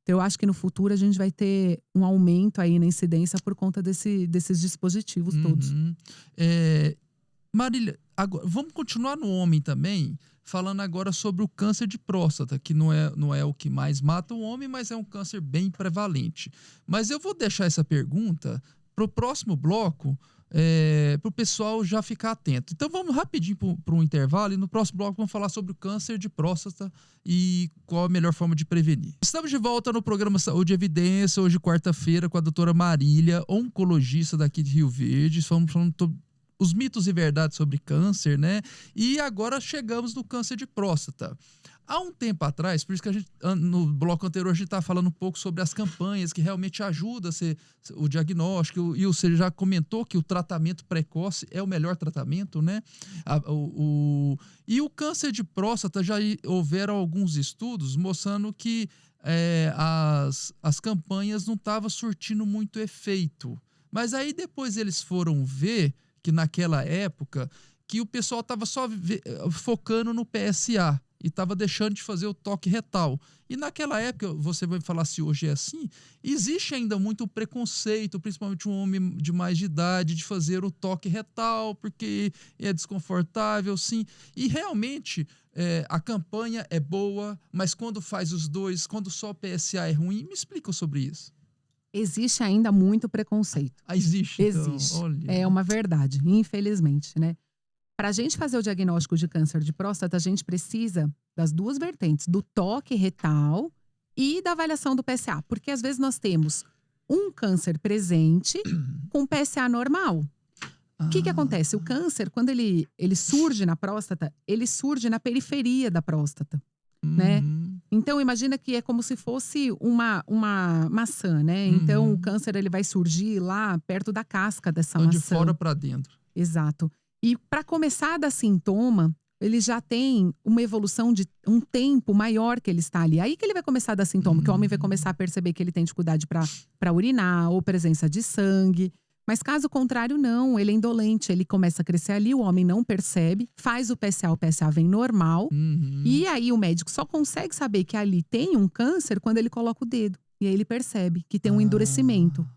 Então, eu acho que no futuro a gente vai ter um aumento aí na incidência por conta desses dispositivos todos. Marília, agora, vamos continuar no homem também, falando agora sobre o câncer de próstata, que não é o que mais mata o homem, mas é um câncer bem prevalente. Mas eu vou deixar essa pergunta para o próximo bloco, para o pessoal já ficar atento. Então vamos rapidinho para um intervalo e no próximo bloco vamos falar sobre o câncer de próstata e qual a melhor forma de prevenir. Estamos de volta no programa Saúde e Evidência, hoje quarta-feira, com a doutora Marília, oncologista daqui de Rio Verde. Falando os mitos e verdades sobre câncer, né? E agora chegamos no câncer de próstata. Há um tempo atrás, por isso que a gente, no bloco anterior, a gente estava falando um pouco sobre as campanhas que realmente ajudam a ser o diagnóstico, e você já comentou que o tratamento precoce é o melhor tratamento, né? E o câncer de próstata, já houveram alguns estudos mostrando que as campanhas não estavam surtindo muito efeito. Mas aí depois eles foram ver que naquela época que o pessoal estava só focando no PSA e estava deixando de fazer o toque retal. E naquela época, você vai falar se hoje é assim, existe ainda muito preconceito, principalmente um homem de mais de idade, de fazer o toque retal, porque é desconfortável, sim. E realmente a campanha é boa, mas quando faz os dois, quando só o PSA é ruim, me explica sobre isso. Existe ainda muito preconceito. Existe. Existe. Então, olha. É uma verdade, infelizmente, né? Para a gente fazer o diagnóstico de câncer de próstata, a gente precisa das duas vertentes, do toque retal e da avaliação do PSA. Porque às vezes nós temos um câncer presente com PSA normal. O que acontece? O câncer, quando ele surge na próstata, ele surge na periferia da próstata, né? Então, imagina que é como se fosse uma maçã, né? Então, o câncer ele vai surgir lá perto da casca dessa maçã. De fora para dentro. Exato. E para começar a dar sintoma, ele já tem uma evolução de um tempo maior que ele está ali. Aí que ele vai começar a dar sintoma, que o homem vai começar a perceber que ele tem dificuldade para urinar ou presença de sangue. Mas caso contrário, não. Ele é indolente, ele começa a crescer ali, o homem não percebe, faz o PSA vem normal. E aí o médico só consegue saber que ali tem um câncer quando ele coloca o dedo. E aí ele percebe que tem um endurecimento.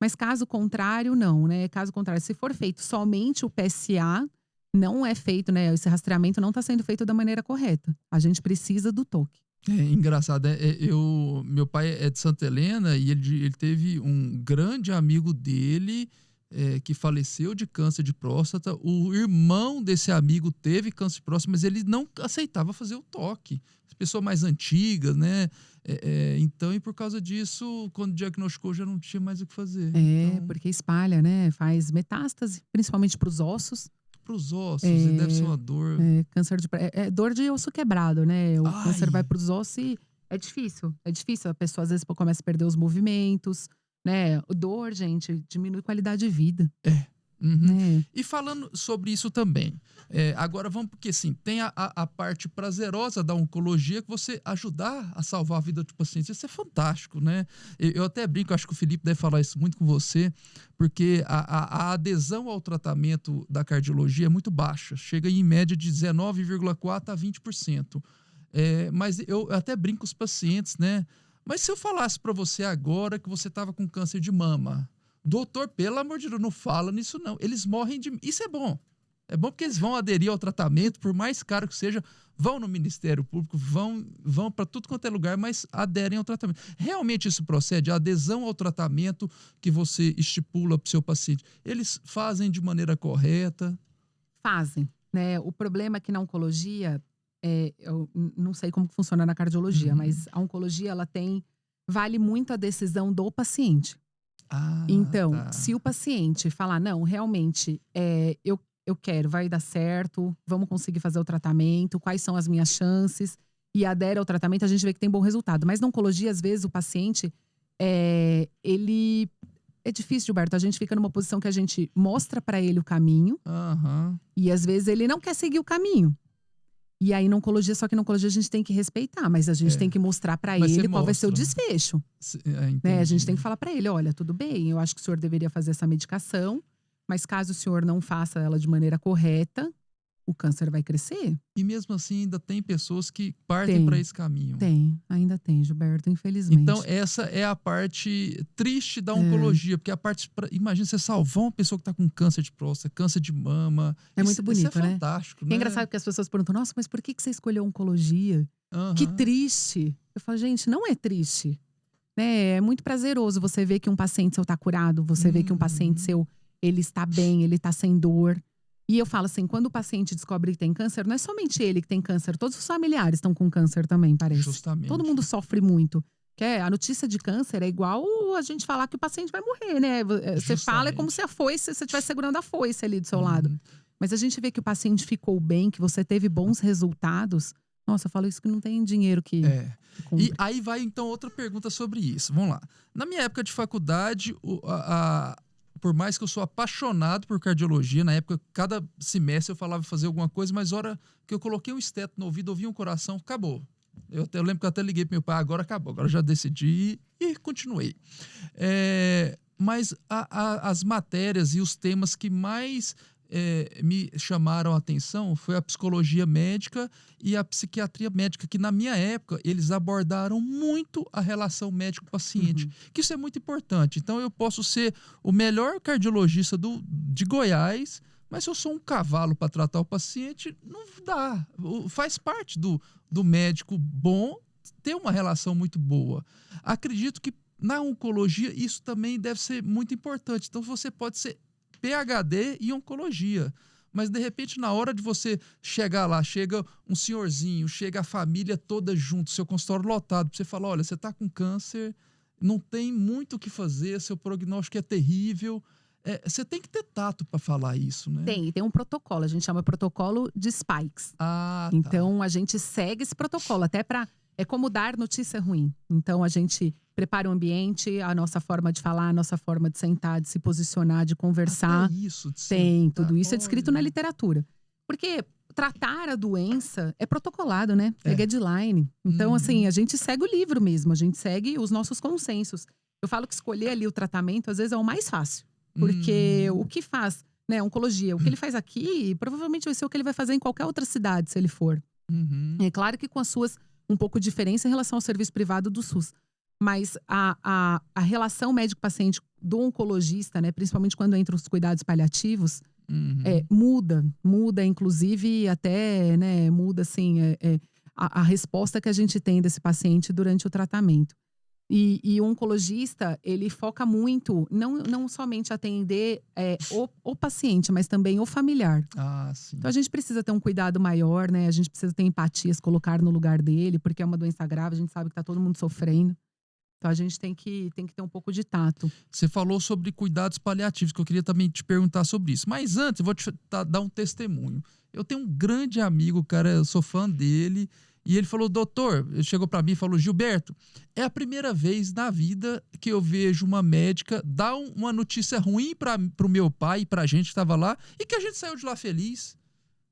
Mas caso contrário, não, né? Caso contrário, se for feito somente o PSA, não é feito, né? Esse rastreamento não está sendo feito da maneira correta. A gente precisa do toque. É engraçado, meu pai é de Santa Helena e ele teve um grande amigo dele que faleceu de câncer de próstata. O irmão desse amigo teve câncer de próstata, mas ele não aceitava fazer o toque. As pessoas mais antigas, né? Então, e por causa disso, quando diagnosticou, já não tinha mais o que fazer. Então, Porque espalha, né? Faz metástase, principalmente para os ossos. para os ossos, e deve ser uma dor. Câncer de dor de osso quebrado, né? O Ai. câncer vai para os ossos e é difícil. É difícil. A pessoa às vezes começa a perder os movimentos, né? Dor, gente, diminui qualidade de vida. Né? E falando sobre isso também, agora vamos, porque assim, tem a parte prazerosa da oncologia, que você ajudar a salvar a vida do paciente, isso é fantástico, né? Eu até brinco, acho que o Felipe deve falar isso muito com você, porque a adesão ao tratamento da cardiologia é muito baixa, chega em média de 19,4% a 20%. Mas eu até brinco com os pacientes, né? Mas se eu falasse para você agora que você estava com câncer de mama, doutor, pelo amor de Deus, não fala nisso não. Eles morrem de... Isso é bom. É bom porque eles vão aderir ao tratamento, por mais caro que seja, vão no Ministério Público, vão para tudo quanto é lugar, mas aderem ao tratamento. Realmente isso procede? A adesão ao tratamento que você estipula para o seu paciente, eles fazem de maneira correta? Fazem, né? O problema é que na oncologia, eu não sei como que funciona na cardiologia, mas a oncologia, ela vale muito a decisão do paciente. Então, Tá. se o paciente falar, não, realmente, eu quero, vai dar certo, vamos conseguir fazer o tratamento, quais são as minhas chances, e adere ao tratamento, a gente vê que tem bom resultado. Mas na oncologia, às vezes, o paciente, ele… É difícil, Gilberto, a gente fica numa posição que a gente mostra pra ele o caminho, Aham. e às vezes ele não quer seguir o caminho. E aí na oncologia, só que na oncologia a gente tem que respeitar, mas a gente tem que mostrar pra Mas você ele qual vai ser o mostra. desfecho. Né? A Entendi. gente tem que falar pra ele, olha, tudo bem, eu acho que o senhor deveria fazer essa medicação, mas caso o senhor não faça ela de maneira correta, o câncer vai crescer. E mesmo assim, ainda tem pessoas que partem para Tem, esse caminho. ainda tem, Gilberto, infelizmente. Então, essa é a parte triste da oncologia, porque a parte. Imagina você salvar uma pessoa que está com câncer de próstata, câncer de mama. É muito bonito, isso é né? fantástico, É né? engraçado que as pessoas perguntam, nossa, mas por que você escolheu oncologia? Que Aham. triste. Eu falo, gente, não é triste. Né? É muito prazeroso você ver que um paciente seu tá curado, você ver que um paciente seu, ele está bem, ele tá sem dor. E eu falo assim, quando o paciente descobre que tem câncer, não é somente ele que tem câncer, todos os familiares estão com câncer também, parece. Justamente. Todo mundo sofre muito. A notícia de câncer é igual a gente falar que o paciente vai morrer, né? Você fala, é como se a foice, você estivesse segurando a foice ali do seu lado. Mas a gente vê que o paciente ficou bem, que você teve bons resultados. Nossa, eu falo isso que não tem dinheiro que compre. E aí vai então outra pergunta sobre isso. Vamos lá. Na minha época de faculdade, por mais que eu sou apaixonado por cardiologia, na época, cada semestre eu falava fazer alguma coisa, mas a hora que eu coloquei um esteto no ouvido, ouvi um coração, acabou. Eu lembro que eu até liguei pro meu pai, agora acabou, agora eu já decidi e continuei. Mas as matérias e os temas que mais me chamaram a atenção foi a psicologia médica e a psiquiatria médica, que na minha época eles abordaram muito a relação médico-paciente, que isso é muito importante. Então eu posso ser o melhor cardiologista de Goiás, mas se eu sou um cavalo para tratar o paciente, não dá. Faz parte do médico bom ter uma relação muito boa. Acredito que na oncologia isso também deve ser muito importante. Então você pode ser PhD em oncologia, mas de repente na hora de você chegar lá, chega um senhorzinho, chega a família toda junto, seu consultório lotado, pra você falar, olha, você tá com câncer, não tem muito o que fazer, seu prognóstico é terrível. Você tem que ter tato para falar isso, né? Tem um protocolo, a gente chama protocolo de Spikes. Ah, tá. Então a gente segue esse protocolo, até para… É como dar notícia ruim. Então a gente prepara o ambiente, a nossa forma de falar, a nossa forma de sentar, de se posicionar, de conversar. Até isso, Tem, tudo isso é descrito na literatura. Porque tratar a doença é protocolado, né? É guideline. Então, assim, a gente segue o livro mesmo, a gente segue os nossos consensos. Eu falo que escolher ali o tratamento, às vezes, é o mais fácil. Porque o que faz, né, oncologia, o que ele faz aqui, provavelmente vai ser o que ele vai fazer em qualquer outra cidade, se ele for. É claro que com as suas um pouco de diferença em relação ao serviço privado do SUS. Mas a relação médico-paciente do oncologista, né, principalmente quando entram os cuidados paliativos, muda, inclusive até, né, muda assim, a resposta que a gente tem desse paciente durante o tratamento. E o oncologista, ele foca muito, não somente atender o paciente, mas também o familiar. Ah, sim. Então a gente precisa ter um cuidado maior, né? A gente precisa ter empatia, se colocar no lugar dele, porque é uma doença grave, a gente sabe que tá todo mundo sofrendo. Então a gente tem que ter um pouco de tato. Você falou sobre cuidados paliativos, que eu queria também te perguntar sobre isso. Mas antes, eu vou te dar um testemunho. Eu tenho um grande amigo, cara, eu sou fã dele. E ele falou, doutor, ele chegou para mim e falou, Gilberto, é a primeira vez na vida que eu vejo uma médica dar uma notícia ruim pro meu pai e pra gente que estava lá e que a gente saiu de lá feliz.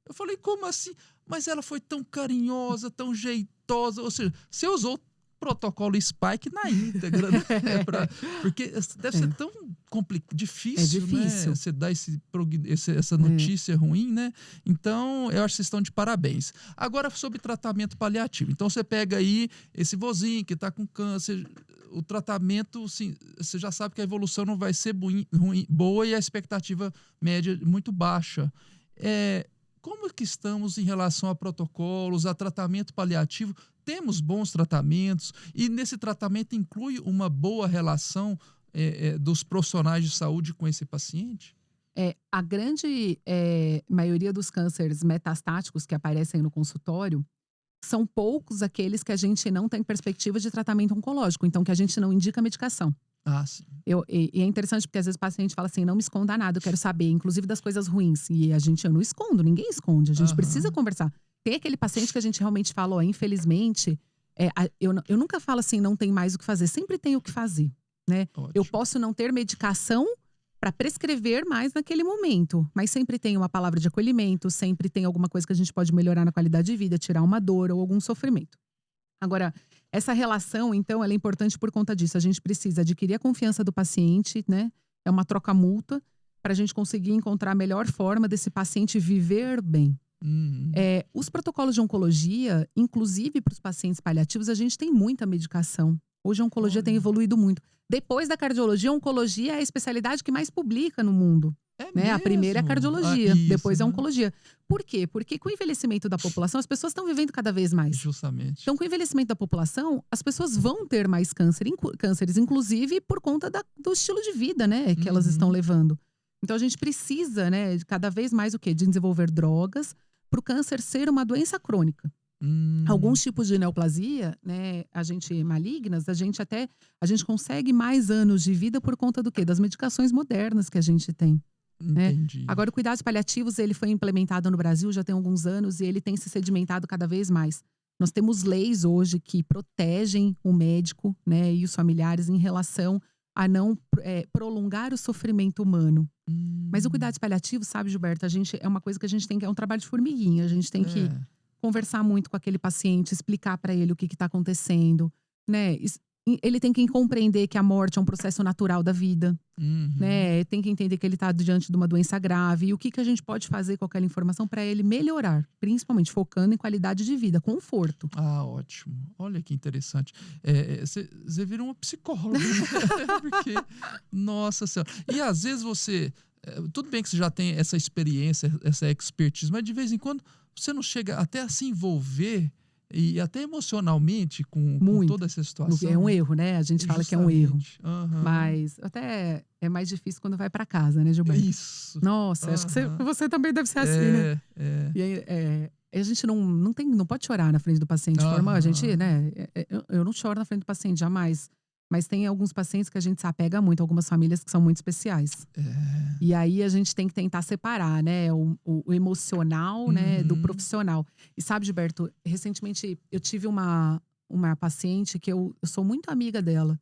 Eu falei, como assim? Mas ela foi tão carinhosa, tão jeitosa. Ou seja, você usou o protocolo Spike na íntegra, né? Porque deve ser tão difícil, né? Você dar essa notícia ruim, né? Então, eu acho que vocês estão de parabéns. Agora, sobre tratamento paliativo. Então, você pega aí esse vozinho que está com câncer, o tratamento, sim, você já sabe que a evolução não vai ser boa e a expectativa média muito baixa. Como que estamos em relação a protocolos, a tratamento paliativo? Temos bons tratamentos e nesse tratamento inclui uma boa relação dos profissionais de saúde com esse paciente? A grande maioria dos cânceres metastáticos que aparecem no consultório são poucos aqueles que a gente não tem perspectiva de tratamento oncológico, então que a gente não indica medicação. Ah, sim. E é interessante porque às vezes o paciente fala assim, não me esconda nada, eu quero saber, inclusive das coisas ruins. E eu não escondo, ninguém esconde, a gente precisa Aham. conversar. Tem aquele paciente que a gente realmente fala, ó, infelizmente, eu nunca falo assim, não tem mais o que fazer, sempre tem o que fazer, né? Eu Ótimo. posso não ter medicação para prescrever mais naquele momento, mas sempre tem uma palavra de acolhimento, sempre tem alguma coisa que a gente pode melhorar na qualidade de vida, tirar uma dor ou algum sofrimento. Agora, essa relação, então, ela é importante por conta disso. A gente precisa adquirir a confiança do paciente, né? É uma troca mútua para a gente conseguir encontrar a melhor forma desse paciente viver bem. Uhum. Os protocolos de oncologia, inclusive para os pacientes paliativos, a gente tem muita medicação. Hoje a oncologia tem Olha. evoluído muito. Depois da cardiologia, a oncologia é a especialidade que mais publica no mundo. É Né? A primeira é a mesmo? Ah, cardiologia, isso, depois é a aham. oncologia. Por quê? Porque com o envelhecimento da população, as pessoas estão vivendo cada vez mais. Justamente. Então, com o envelhecimento da população, as pessoas vão ter mais cânceres, inclusive por conta do estilo de vida, né, que elas estão Uhum. levando. Então, a gente precisa, né, de cada vez mais o quê? De desenvolver drogas para o câncer ser uma doença crônica. Hum. Alguns tipos de neoplasia, né, malignas, a gente consegue mais anos de vida por conta do quê? Das medicações modernas que a gente tem. Né? Entendi. Agora, o cuidados paliativos, ele foi implementado no Brasil já tem alguns anos e ele tem se sedimentado cada vez mais. Nós temos leis hoje que protegem o médico, né, e os familiares em relação a não prolongar o sofrimento humano. Mas o Hum. cuidados paliativos, sabe, Gilberto, é uma coisa que a gente tem que, é um trabalho de formiguinha. A gente tem que É. conversar muito com aquele paciente, explicar para ele o que está acontecendo, né? Ele tem que compreender que a morte é um processo natural da vida, Uhum. né? Tem que entender que ele está diante de uma doença grave e o que a gente pode fazer com aquela informação para ele melhorar, principalmente focando em qualidade de vida, conforto. Ah, ótimo. Olha que interessante. Você vira uma psicóloga, né? Porque, nossa senhora. E às vezes tudo bem que você já tem essa experiência, essa expertise, mas de vez em quando você não chega até a se envolver e até emocionalmente com toda Muito. essa É um situação? erro, né? A gente fala que é um erro. Justamente. Aham. Mas até é mais difícil quando vai para casa, né, Gilberto? Isso. Nossa, acho que Aham. você também deve ser assim, né? É, é. E aí, a gente não pode chorar na frente do paciente de forma a gente, Aham. né, eu não choro na frente do paciente, jamais. Mas tem alguns pacientes que a gente se apega muito, algumas famílias que são muito especiais. É. E aí a gente tem que tentar separar, né, o emocional, né, do Uhum. profissional. E sabe, Gilberto, recentemente eu tive uma paciente que eu sou muito amiga dela.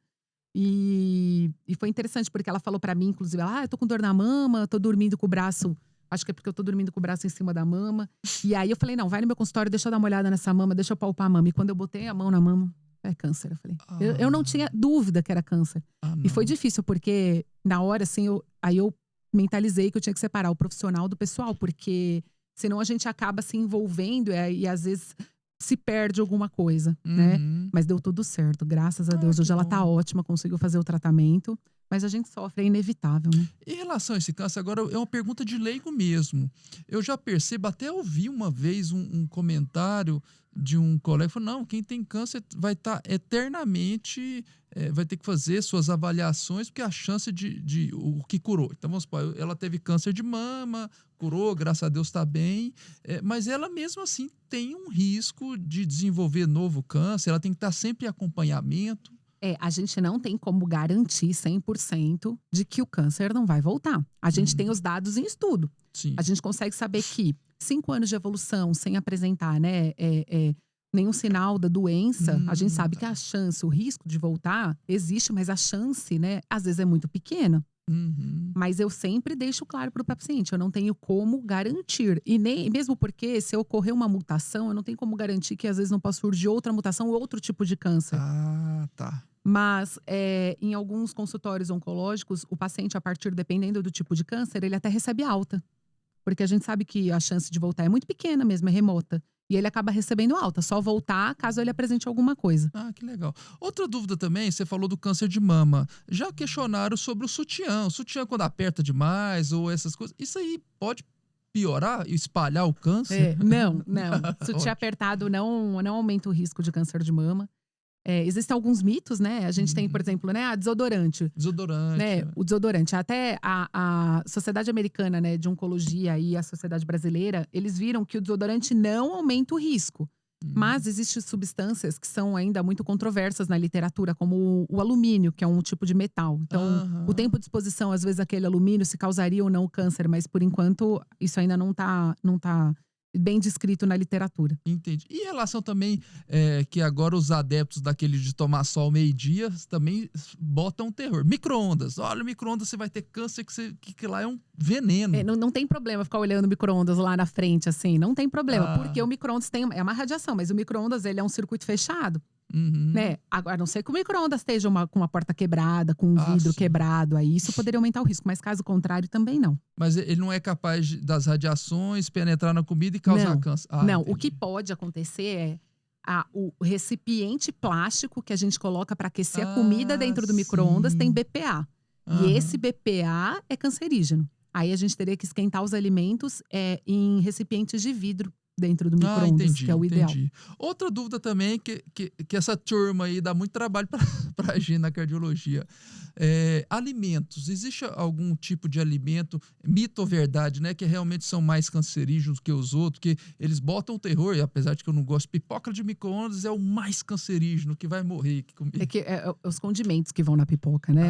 E foi interessante, porque ela falou pra mim, inclusive, ela: "Ah, eu tô com dor na mama, tô dormindo com o braço, acho que é porque eu tô dormindo com o braço em cima da mama". E aí eu falei: "Não, vai no meu consultório, deixa eu dar uma olhada nessa mama, deixa eu palpar a mama". E quando eu botei a mão na mama, é câncer, eu falei. Eu não Ah. tinha dúvida que era câncer. Ah, E foi não. difícil, porque na hora, assim, eu mentalizei que eu tinha que separar o profissional do pessoal, porque senão a gente acaba se envolvendo, e às vezes se perde alguma coisa, né. Uhum. Mas deu tudo certo, graças a Ah, Deus. que Hoje ela tá bom. ótima, conseguiu fazer o tratamento, mas a gente sofre, é inevitável, né. Em relação a esse câncer, agora é uma pergunta de leigo mesmo. Eu já percebo, até ouvi uma vez um comentário de um colega, falou, não, quem tem câncer vai estar eternamente, vai ter que fazer suas avaliações, porque a chance de o que curou. Então, vamos supor, ela teve câncer de mama, curou, graças a Deus está bem, mas ela mesmo assim tem um risco de desenvolver novo câncer, ela tem que estar sempre em acompanhamento. A gente não tem como garantir 100% de que o câncer não vai voltar. A gente tem Uhum. os dados em estudo. Sim. A gente consegue saber que 5 anos de evolução sem apresentar, né, nenhum sinal da doença, a gente sabe que Tá. a chance, o risco de voltar existe, mas a chance, né, às vezes é muito pequena. Uhum. Mas eu sempre deixo claro para o paciente, eu não tenho como garantir. E nem mesmo porque se ocorrer uma mutação, eu não tenho como garantir que às vezes não possa surgir outra mutação ou outro tipo de câncer. Ah, tá. Mas, em alguns consultórios oncológicos, o paciente, a partir dependendo do tipo de câncer, ele até recebe alta. Porque a gente sabe que a chance de voltar é muito pequena mesmo, é remota. E ele acaba recebendo alta, só voltar caso ele apresente alguma coisa. Ah, que legal. Outra dúvida também, você falou do câncer de mama. Já questionaram sobre o sutiã. O sutiã quando aperta demais ou essas coisas, isso aí pode piorar e espalhar o câncer? Não, não. Sutiã Ótimo. apertado não aumenta o risco de câncer de mama. Existem alguns mitos, né? A gente tem, por Uhum. exemplo, né, desodorante. Desodorante. Né, o desodorante, até a Sociedade Americana, né, de Oncologia e a Sociedade Brasileira, eles viram que o desodorante não aumenta o risco. Mas existem substâncias que são ainda muito controversas na literatura, como o alumínio, que é um tipo de metal. Então, o tempo de exposição, às vezes, aquele alumínio, se causaria ou não o câncer, mas por enquanto isso ainda não tá bem descrito na literatura. Entendi. E em relação também, que agora os adeptos daquele de tomar sol ao meio-dia também botam terror. Micro-ondas. Olha, o micro-ondas você vai ter câncer, que lá é um veneno. Não tem problema ficar olhando o micro-ondas lá na frente, assim. Não tem problema, Ah. porque o micro-ondas é uma radiação, mas o micro-ondas ele é um circuito fechado. Uhum. Né? Agora, a não ser que o micro-ondas esteja com uma porta quebrada, com um vidro sim. quebrado, aí isso poderia aumentar o risco, mas caso contrário, também não. Mas ele não é capaz das radiações penetrar na comida e causar câncer? Não, Entendi. o que pode acontecer é o recipiente plástico que a gente coloca para aquecer a comida dentro do micro-ondas tem BPA. E esse BPA é cancerígeno. Aí a gente teria que esquentar os alimentos em recipientes de vidro dentro do micro-ondas, que é o ideal. Outra dúvida também, que essa turma aí dá muito trabalho pra gente na cardiologia. Alimentos. Existe algum tipo de alimento, mito ou verdade, né? Que realmente são mais cancerígenos que os outros, que eles botam o terror, e apesar de que eu não gosto, pipoca de micro-ondas é o mais cancerígeno, que vai morrer. Os condimentos que vão na pipoca, né?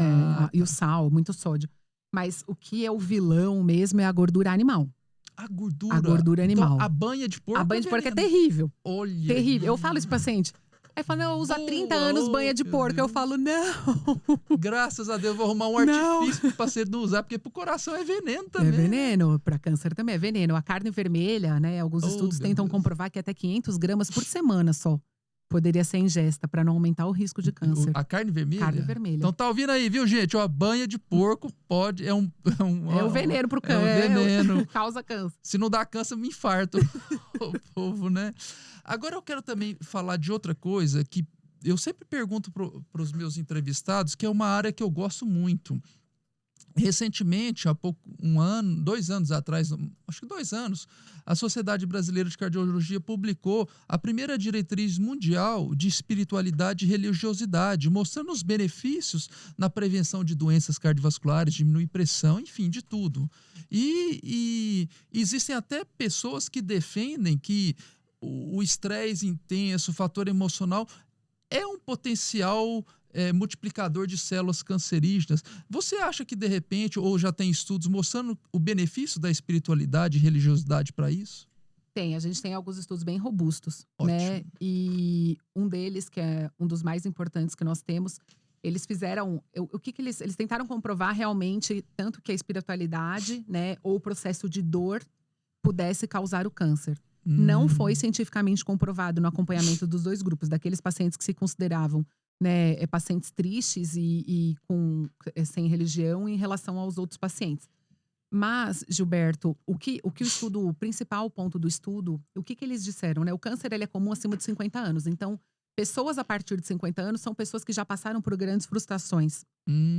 E o sal, muito sódio. Mas o que é o vilão mesmo é a gordura animal. A gordura? A gordura animal. Então, a banha de porco. A banha de porco é terrível. Olha. Terrível. Eu falo isso pro paciente. Aí fala, não, eu uso há 30 anos banha de porco. Eu falo, não. Graças a Deus, vou arrumar um artifício pro paciente não usar, porque pro coração é veneno também. É veneno, pra câncer também é veneno. A carne vermelha, né? Alguns estudos tentam comprovar que até 500 gramas por semana só poderia ser ingesta para não aumentar o risco de câncer. A carne vermelha? Carne vermelha. Então tá ouvindo aí, viu, gente? Ó, banha de porco pode. É um veneno pro câncer. É um veneno. Causa câncer. Se não dá câncer, me infarto. O povo, né? Agora eu quero também falar de outra coisa que eu sempre pergunto pros meus entrevistados, que é uma área que eu gosto muito. Recentemente, há pouco, 2 anos atrás, acho que 2 anos, a Sociedade Brasileira de Cardiologia publicou a primeira diretriz mundial de espiritualidade e religiosidade, mostrando os benefícios na prevenção de doenças cardiovasculares, diminuir pressão, enfim, de tudo. E existem até pessoas que defendem que o estresse intenso, o fator emocional, é um potencial multiplicador de células cancerígenas. Você acha que, de repente, ou já tem estudos mostrando o benefício da espiritualidade e religiosidade para isso? Tem, a gente tem alguns estudos bem robustos, Ótimo. Né? E um deles, que é um dos mais importantes que nós temos, eles fizeram, eles tentaram comprovar realmente tanto que a espiritualidade, né, ou o processo de dor pudesse causar o câncer. Não foi cientificamente comprovado no acompanhamento dos dois grupos, daqueles pacientes que se consideravam, né, pacientes tristes e sem religião em relação aos outros pacientes. Mas, Gilberto, o principal ponto do estudo, o que eles disseram, né? O câncer ele é comum acima de 50 anos. Então, pessoas a partir de 50 anos são pessoas que já passaram por grandes frustrações.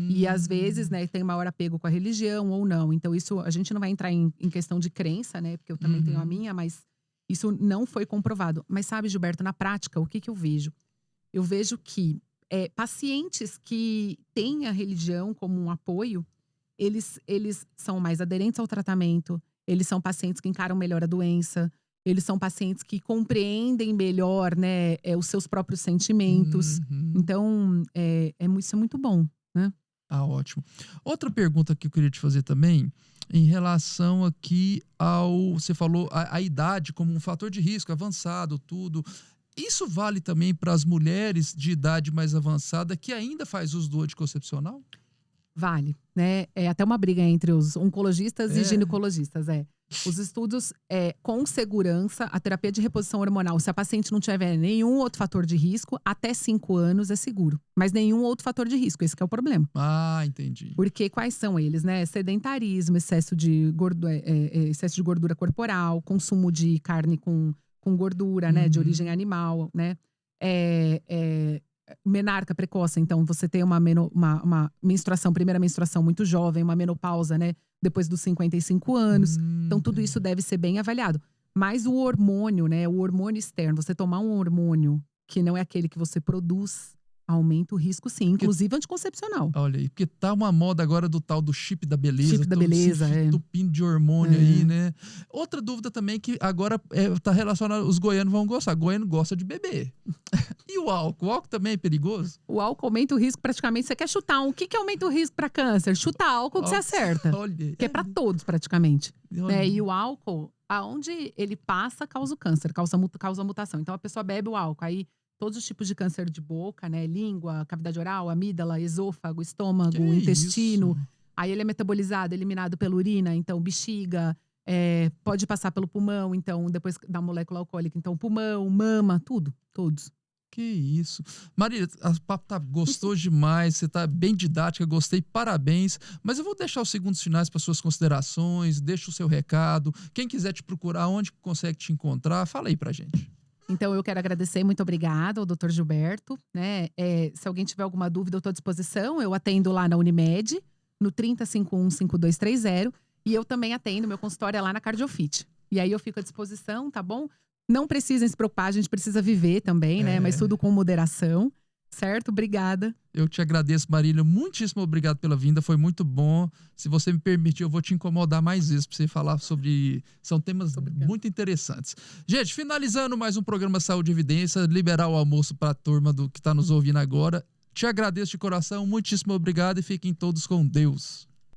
E às vezes, né, tem maior apego com a religião ou não. Então, isso a gente não vai entrar em questão de crença, né? Porque eu também tenho a minha, mas isso não foi comprovado. Mas sabe, Gilberto, na prática, o que eu vejo? Eu vejo que pacientes que têm a religião como um apoio, eles são mais aderentes ao tratamento, eles são pacientes que encaram melhor a doença, eles são pacientes que compreendem melhor, né, os seus próprios sentimentos. Então, isso é muito bom, né? Ah, ótimo. Outra pergunta que eu queria te fazer também, em relação aqui você falou a idade como um fator de risco, avançado, tudo. Isso vale também para as mulheres de idade mais avançada que ainda faz uso do anticoncepcional? Vale, né? É até uma briga entre os oncologistas e ginecologistas, Os estudos, com segurança, a terapia de reposição hormonal, se a paciente não tiver nenhum outro fator de risco, até 5 anos é seguro. Mas nenhum outro fator de risco, esse que é o problema. Ah, entendi. Porque quais são eles, né? Sedentarismo, excesso de gordura corporal, consumo de carne com gordura, né? De origem animal, né? Menarca precoce, então você tem uma menstruação, primeira menstruação muito jovem, uma menopausa, né? Depois dos 55 anos. Então, tudo isso deve ser bem avaliado. Mas o hormônio, né? O hormônio externo, você tomar um hormônio que não é aquele que você produz, Aumenta o risco, sim, inclusive anticoncepcional. Olha aí, porque tá uma moda agora do tal do chip da beleza. Chip da beleza, se é. entupindo de hormônio aí, né? Outra dúvida também que agora tá relacionada, os goianos vão gostar. Goiano gosta de beber. E o álcool? O álcool também é perigoso? O álcool aumenta o risco praticamente. Você quer chutar o que aumenta o risco para câncer? Chuta álcool que você acerta. Olha. Que é para todos praticamente. Olha. Né? E o álcool, aonde ele passa, causa o câncer, causa mutação. Então a pessoa bebe o álcool, aí todos os tipos de câncer de boca, né? Língua, cavidade oral, amígdala, esôfago, estômago, Que intestino. isso? Aí ele é metabolizado, eliminado pela urina, então bexiga, pode passar pelo pulmão, então depois da molécula alcoólica, então pulmão, mama, tudo, todos. Que isso. Marília, o papo tá gostoso demais, você tá bem didática, gostei, parabéns. Mas eu vou deixar os segundos finais para suas considerações, deixa o seu recado. Quem quiser te procurar, onde consegue te encontrar, fala aí pra gente. Então, eu quero agradecer, muito obrigada ao Dr. Gilberto, né? Se alguém tiver alguma dúvida, eu estou à disposição. Eu atendo lá na Unimed, no 3051-5230. E eu também atendo, meu consultório é lá na Cardiofit. E aí eu fico à disposição, tá bom? Não precisem se preocupar, a gente precisa viver também, né? Mas tudo com moderação, certo? Obrigada. Eu te agradeço, Marília. Muitíssimo obrigado pela vinda, foi muito bom. Se você me permitir, eu vou te incomodar mais vezes para você falar sobre... São temas muito interessantes. Gente, finalizando mais um programa Saúde e Evidência, liberar o almoço para a turma que está nos ouvindo agora. Te agradeço de coração, muitíssimo obrigado e fiquem todos com Deus.